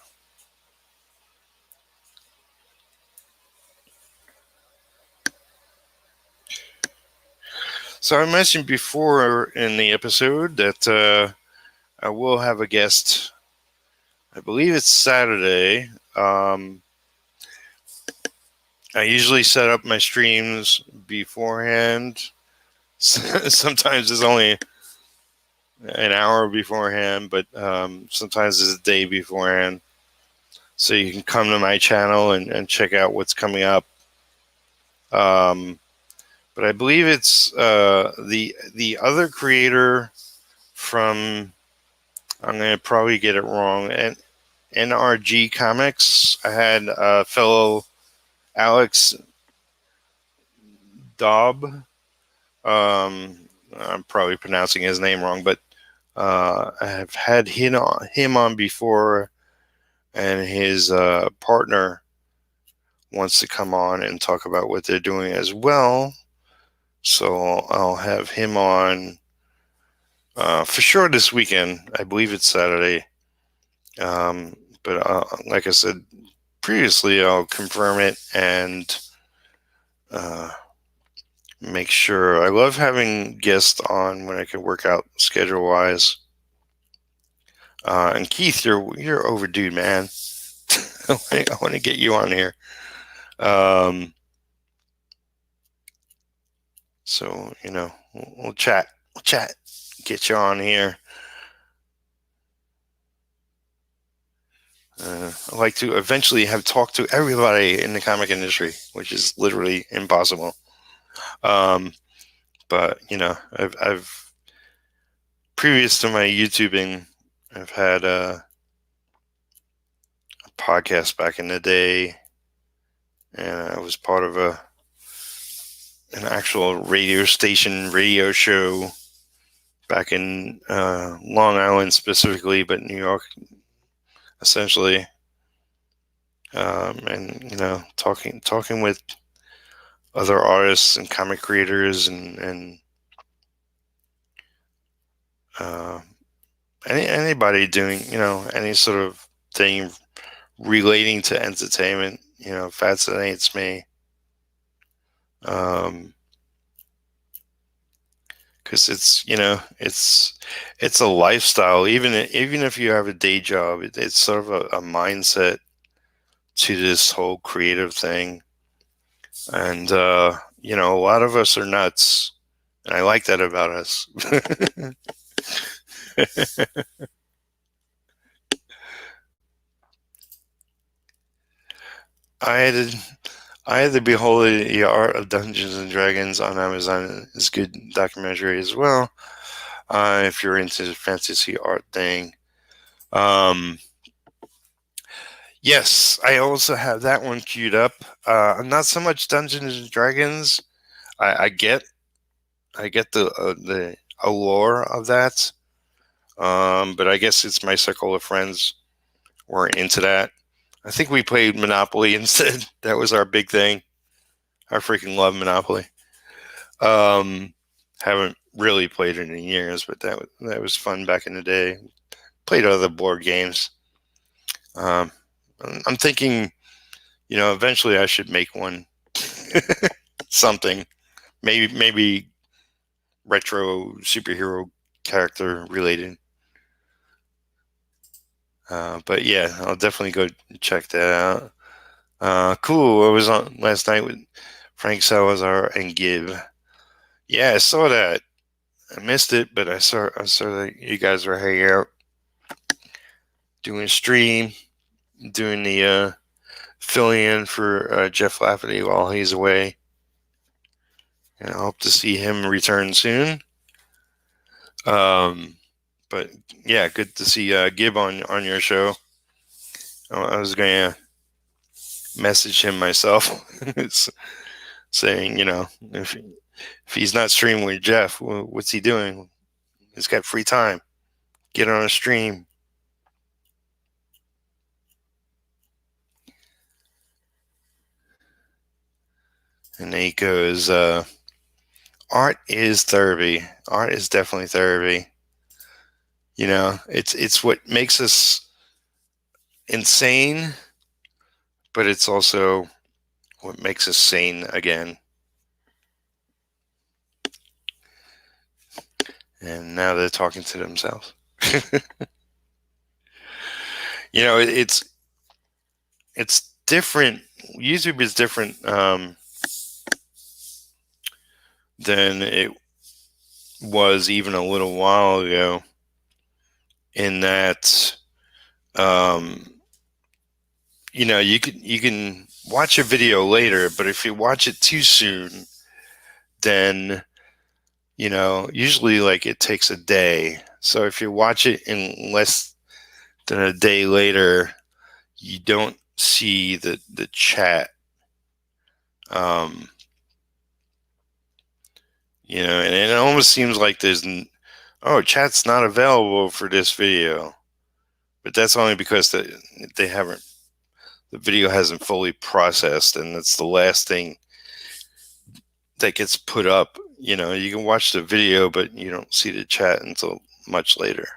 S1: So I mentioned before in the episode that I will have a guest. I believe it's Saturday. I usually set up my streams beforehand. Sometimes it's only an hour beforehand, but sometimes it's a day beforehand. So you can come to my channel and check out what's coming up. But I believe it's the other creator from, I'm going to probably get it wrong, and NRG Comics. I had fellow Alex Daub. I'm probably pronouncing his name wrong, but I have had him on before, and his partner wants to come on and talk about what they're doing as well. So I'll have him on for sure this weekend. I believe it's Saturday. But like I said previously, I'll confirm it and make sure. I love having guests on when I can work out schedule wise. And Keith, you're overdue, man. I want to get you on here. So we'll chat. We'll chat. Get you on here. I'd like to eventually have talked to everybody in the comic industry, which is literally impossible. But I've previous to my YouTubing, I've had a podcast back in the day, and I was part of an actual radio show back in Long Island specifically, but New York essentially. And talking with other artists and comic creators and uh, anybody doing any sort of thing relating to entertainment fascinates me. Um, because it's a lifestyle. Even if you have a day job, it's sort of a mindset to this whole creative thing. And a lot of us are nuts, and I like that about us. I had to, I had to behold the Art of Dungeons and Dragons on Amazon. It's a good documentary as well. If you're into the fantasy art thing. Um, yes, I also have that one queued up. Not so much Dungeons and Dragons. I get the allure of that. But I guess it's my circle of friends were into that. I think we played Monopoly instead. That was our big thing. I freaking love Monopoly. Um, haven't really played it in years, but that was fun back in the day. Played other board games. Um, I'm thinking, eventually I should make one. Something, maybe retro superhero character related. But yeah, I'll definitely go check that out. Cool. I was on last night with Frank Salazar and Gib. Yeah, I saw that. I missed it, but I saw that you guys were hanging out, doing a stream, doing the filling in for Jeff Lafferty while he's away. And I hope to see him return soon. Um, but yeah, good to see Gib on your show. I was going to message him myself, saying, if he's not streaming with Jeff, what's he doing? He's got free time. Get on a stream. And then he goes, art is therapy. Art is definitely therapy. It's what makes us insane, but it's also what makes us sane again. And now they're talking to themselves. It's different. YouTube is different than it was even a little while ago. In that, you can watch a video later, but if you watch it too soon, then usually like it takes a day. So if you watch it in less than a day later, you don't see the chat. Um, and it almost seems like chat's not available for this video, but that's only because they haven't the video hasn't fully processed, and it's the last thing that gets put up. You can watch the video, but you don't see the chat until much later,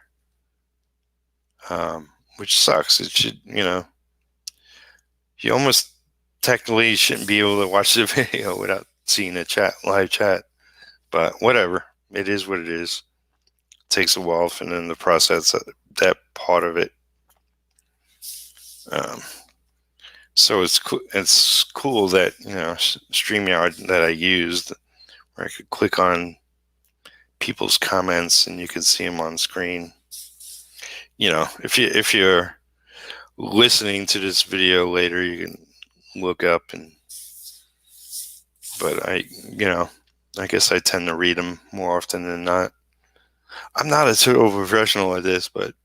S1: which sucks. It should, you almost technically shouldn't be able to watch the video without seeing a live chat. But whatever, it is what it is. It takes a while for them to process that part of it. Um, so it's cool that StreamYard that I used, where I could click on people's comments and you can see them on screen. If you're listening to this video later, you can look up but I guess I tend to read them more often than not. I'm not a total professional at this, but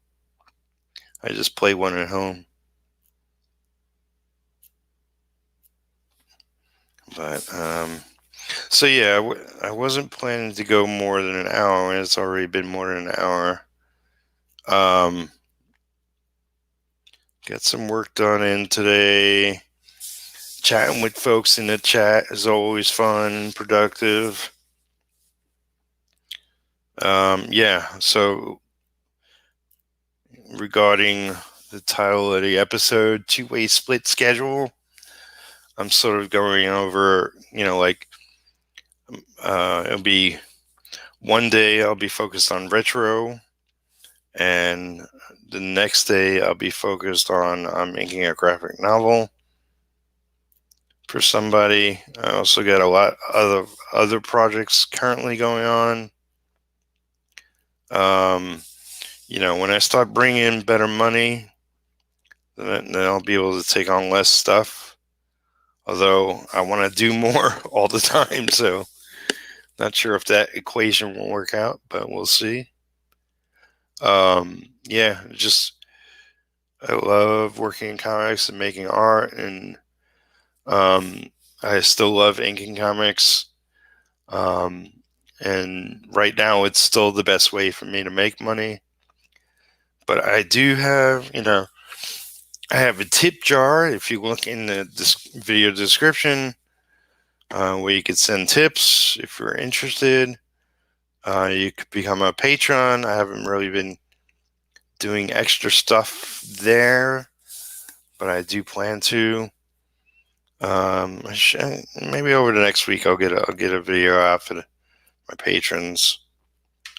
S1: I just play one at home. But so yeah, I wasn't planning to go more than an hour, and it's already been more than an hour. Got some work done in today. Chatting with folks in the chat is always fun, productive. So regarding the title of the episode, two-way split schedule, I'm sort of going over, it'll be one day I'll be focused on retro, and the next day I'll be focused on making a graphic novel for somebody. I also got a lot of other projects currently going on. When I start bringing in better money, then I'll be able to take on less stuff. Although I want to do more all the time, so not sure if that equation will work out, but we'll see. Just I love working in comics and making art, and I still love inking comics. And right now, it's still the best way for me to make money. But I do have, I have a tip jar. If you look in the video description, where you could send tips if you're interested. You could become a patron. I haven't really been doing extra stuff there, but I do plan to. Maybe over the next week I'll get a video out for my patrons.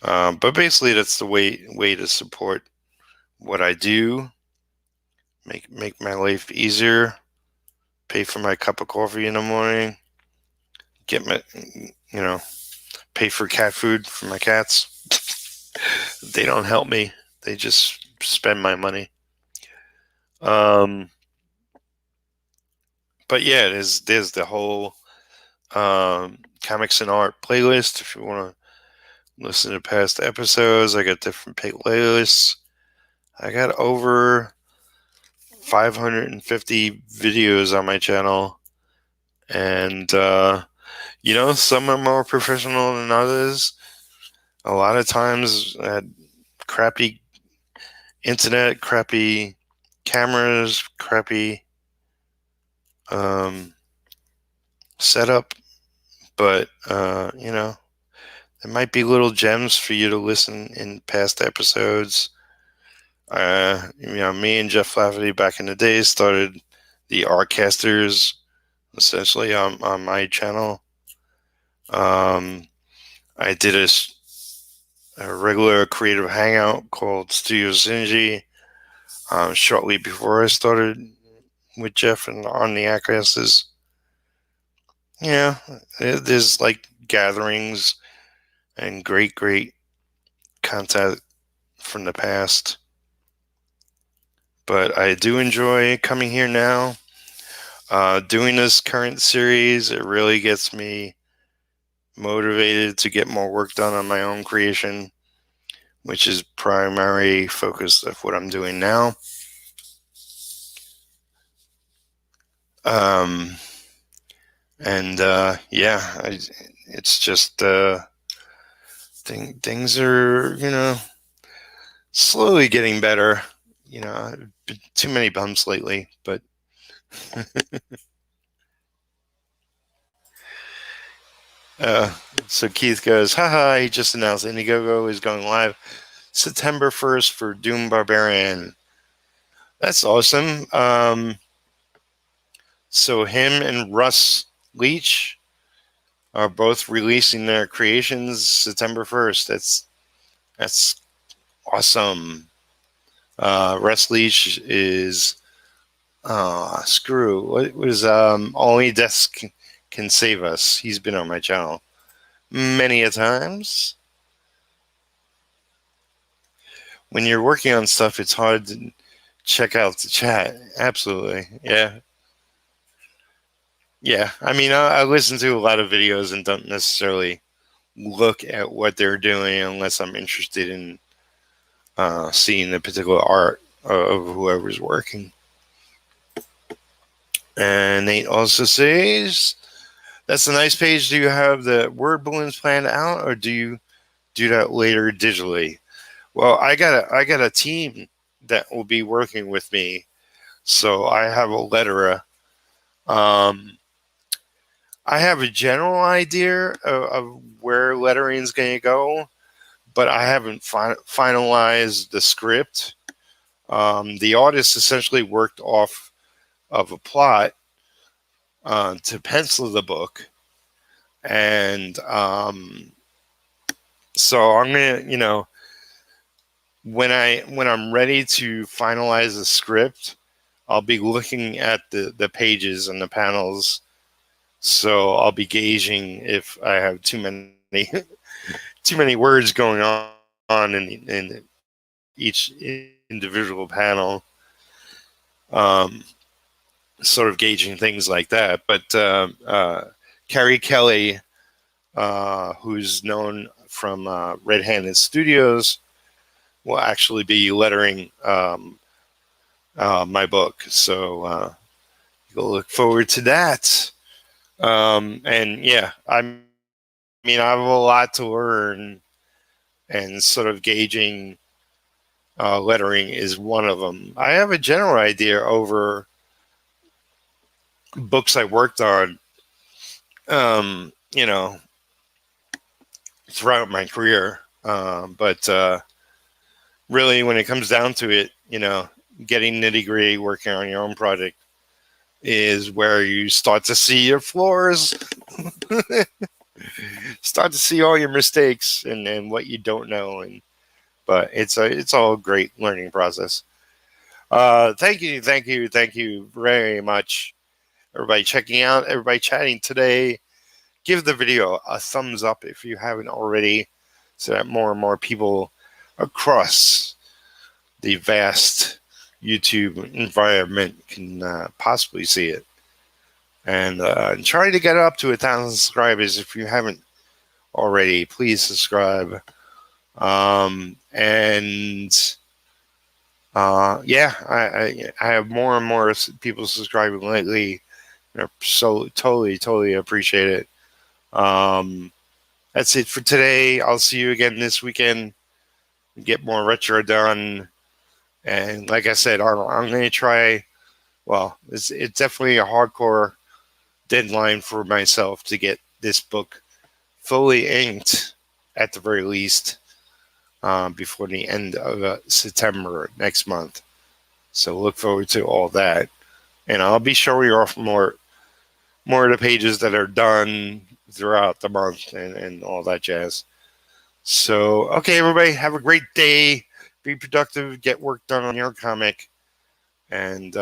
S1: But basically, that's the way to support what I do. Make my life easier. Pay for my cup of coffee in the morning. Pay for cat food for my cats. They don't help me. They just spend my money. But yeah, there's the whole comics and art playlist. If you want to listen to past episodes, I got different playlists. I got over 550 videos on my channel, and some are more professional than others. A lot of times I had crappy internet, crappy cameras, crappy setup, but there might be little gems for you to listen in past episodes. Me and Jeff Lafferty back in the day started the Artcasters essentially on my channel. I did a regular creative hangout called Studio Synergy shortly before I started with Jeff and on the Artcasters. Yeah, there's like gatherings and great content from the past. But I do enjoy coming here now. Doing this current series, it really gets me motivated to get more work done on my own creation, which is primary focus of what I'm doing now. It's just things are slowly getting better. Too many bumps lately, but so Keith goes, haha, he just announced Indiegogo is going live September 1st for Doom Barbarian. That's awesome. So him and Russ Leach are both releasing their creations September 1st. That's awesome. Russ Leach is what was Only Death Can Save Us. He's been on my channel many a times. When you're working on stuff, it's hard to check out the chat. Absolutely. Yeah. I mean, I listen to a lot of videos and don't necessarily look at what they're doing unless I'm interested in seeing the particular art of whoever's working. And Nate also says, that's a nice page. Do you have the word balloons planned out, or do you do that later digitally? Well, I got a team that will be working with me So I have a letterer. Um, I have a general idea of where lettering is going to go, but I haven't finalized the script. The artist essentially worked off of a plot to pencil the book, and so I'm gonna, when I'm ready to finalize the script, I'll be looking at the pages and the panels. So I'll be gauging if I have too many too many words going on in each individual panel. Um, Sort of gauging things like that. But Carrie Kelly, who's known from Red Handed Studios, will actually be lettering my book. So you'll look forward to that. And yeah, I mean, I have a lot to learn, and sort of gauging lettering is one of them. I have a general idea over books I worked on, you know, throughout my career. But really, when it comes down to it, getting nitty gritty, working on your own project is where you start to see your flaws, start to see all your mistakes and what you don't know. But it's all a great learning process. Thank you very much, everybody checking out, everybody chatting today. Give the video a thumbs up if you haven't already, so that more and more people across the vast YouTube environment can possibly see it. And try to get up to 1,000 subscribers if you haven't already. Please subscribe. And yeah, I have more and more people subscribing lately. So totally appreciate it. That's it for today. I'll see you again this weekend. Get more retro done. And like I said, I'm going to try. Well, it's definitely a hardcore deadline for myself to get this book fully inked at the very least before the end of September next month. So look forward to all that. And I'll be showing you off more of the pages that are done throughout the month and all that jazz. So, okay, everybody, have a great day. Be productive. Get work done on your comic. And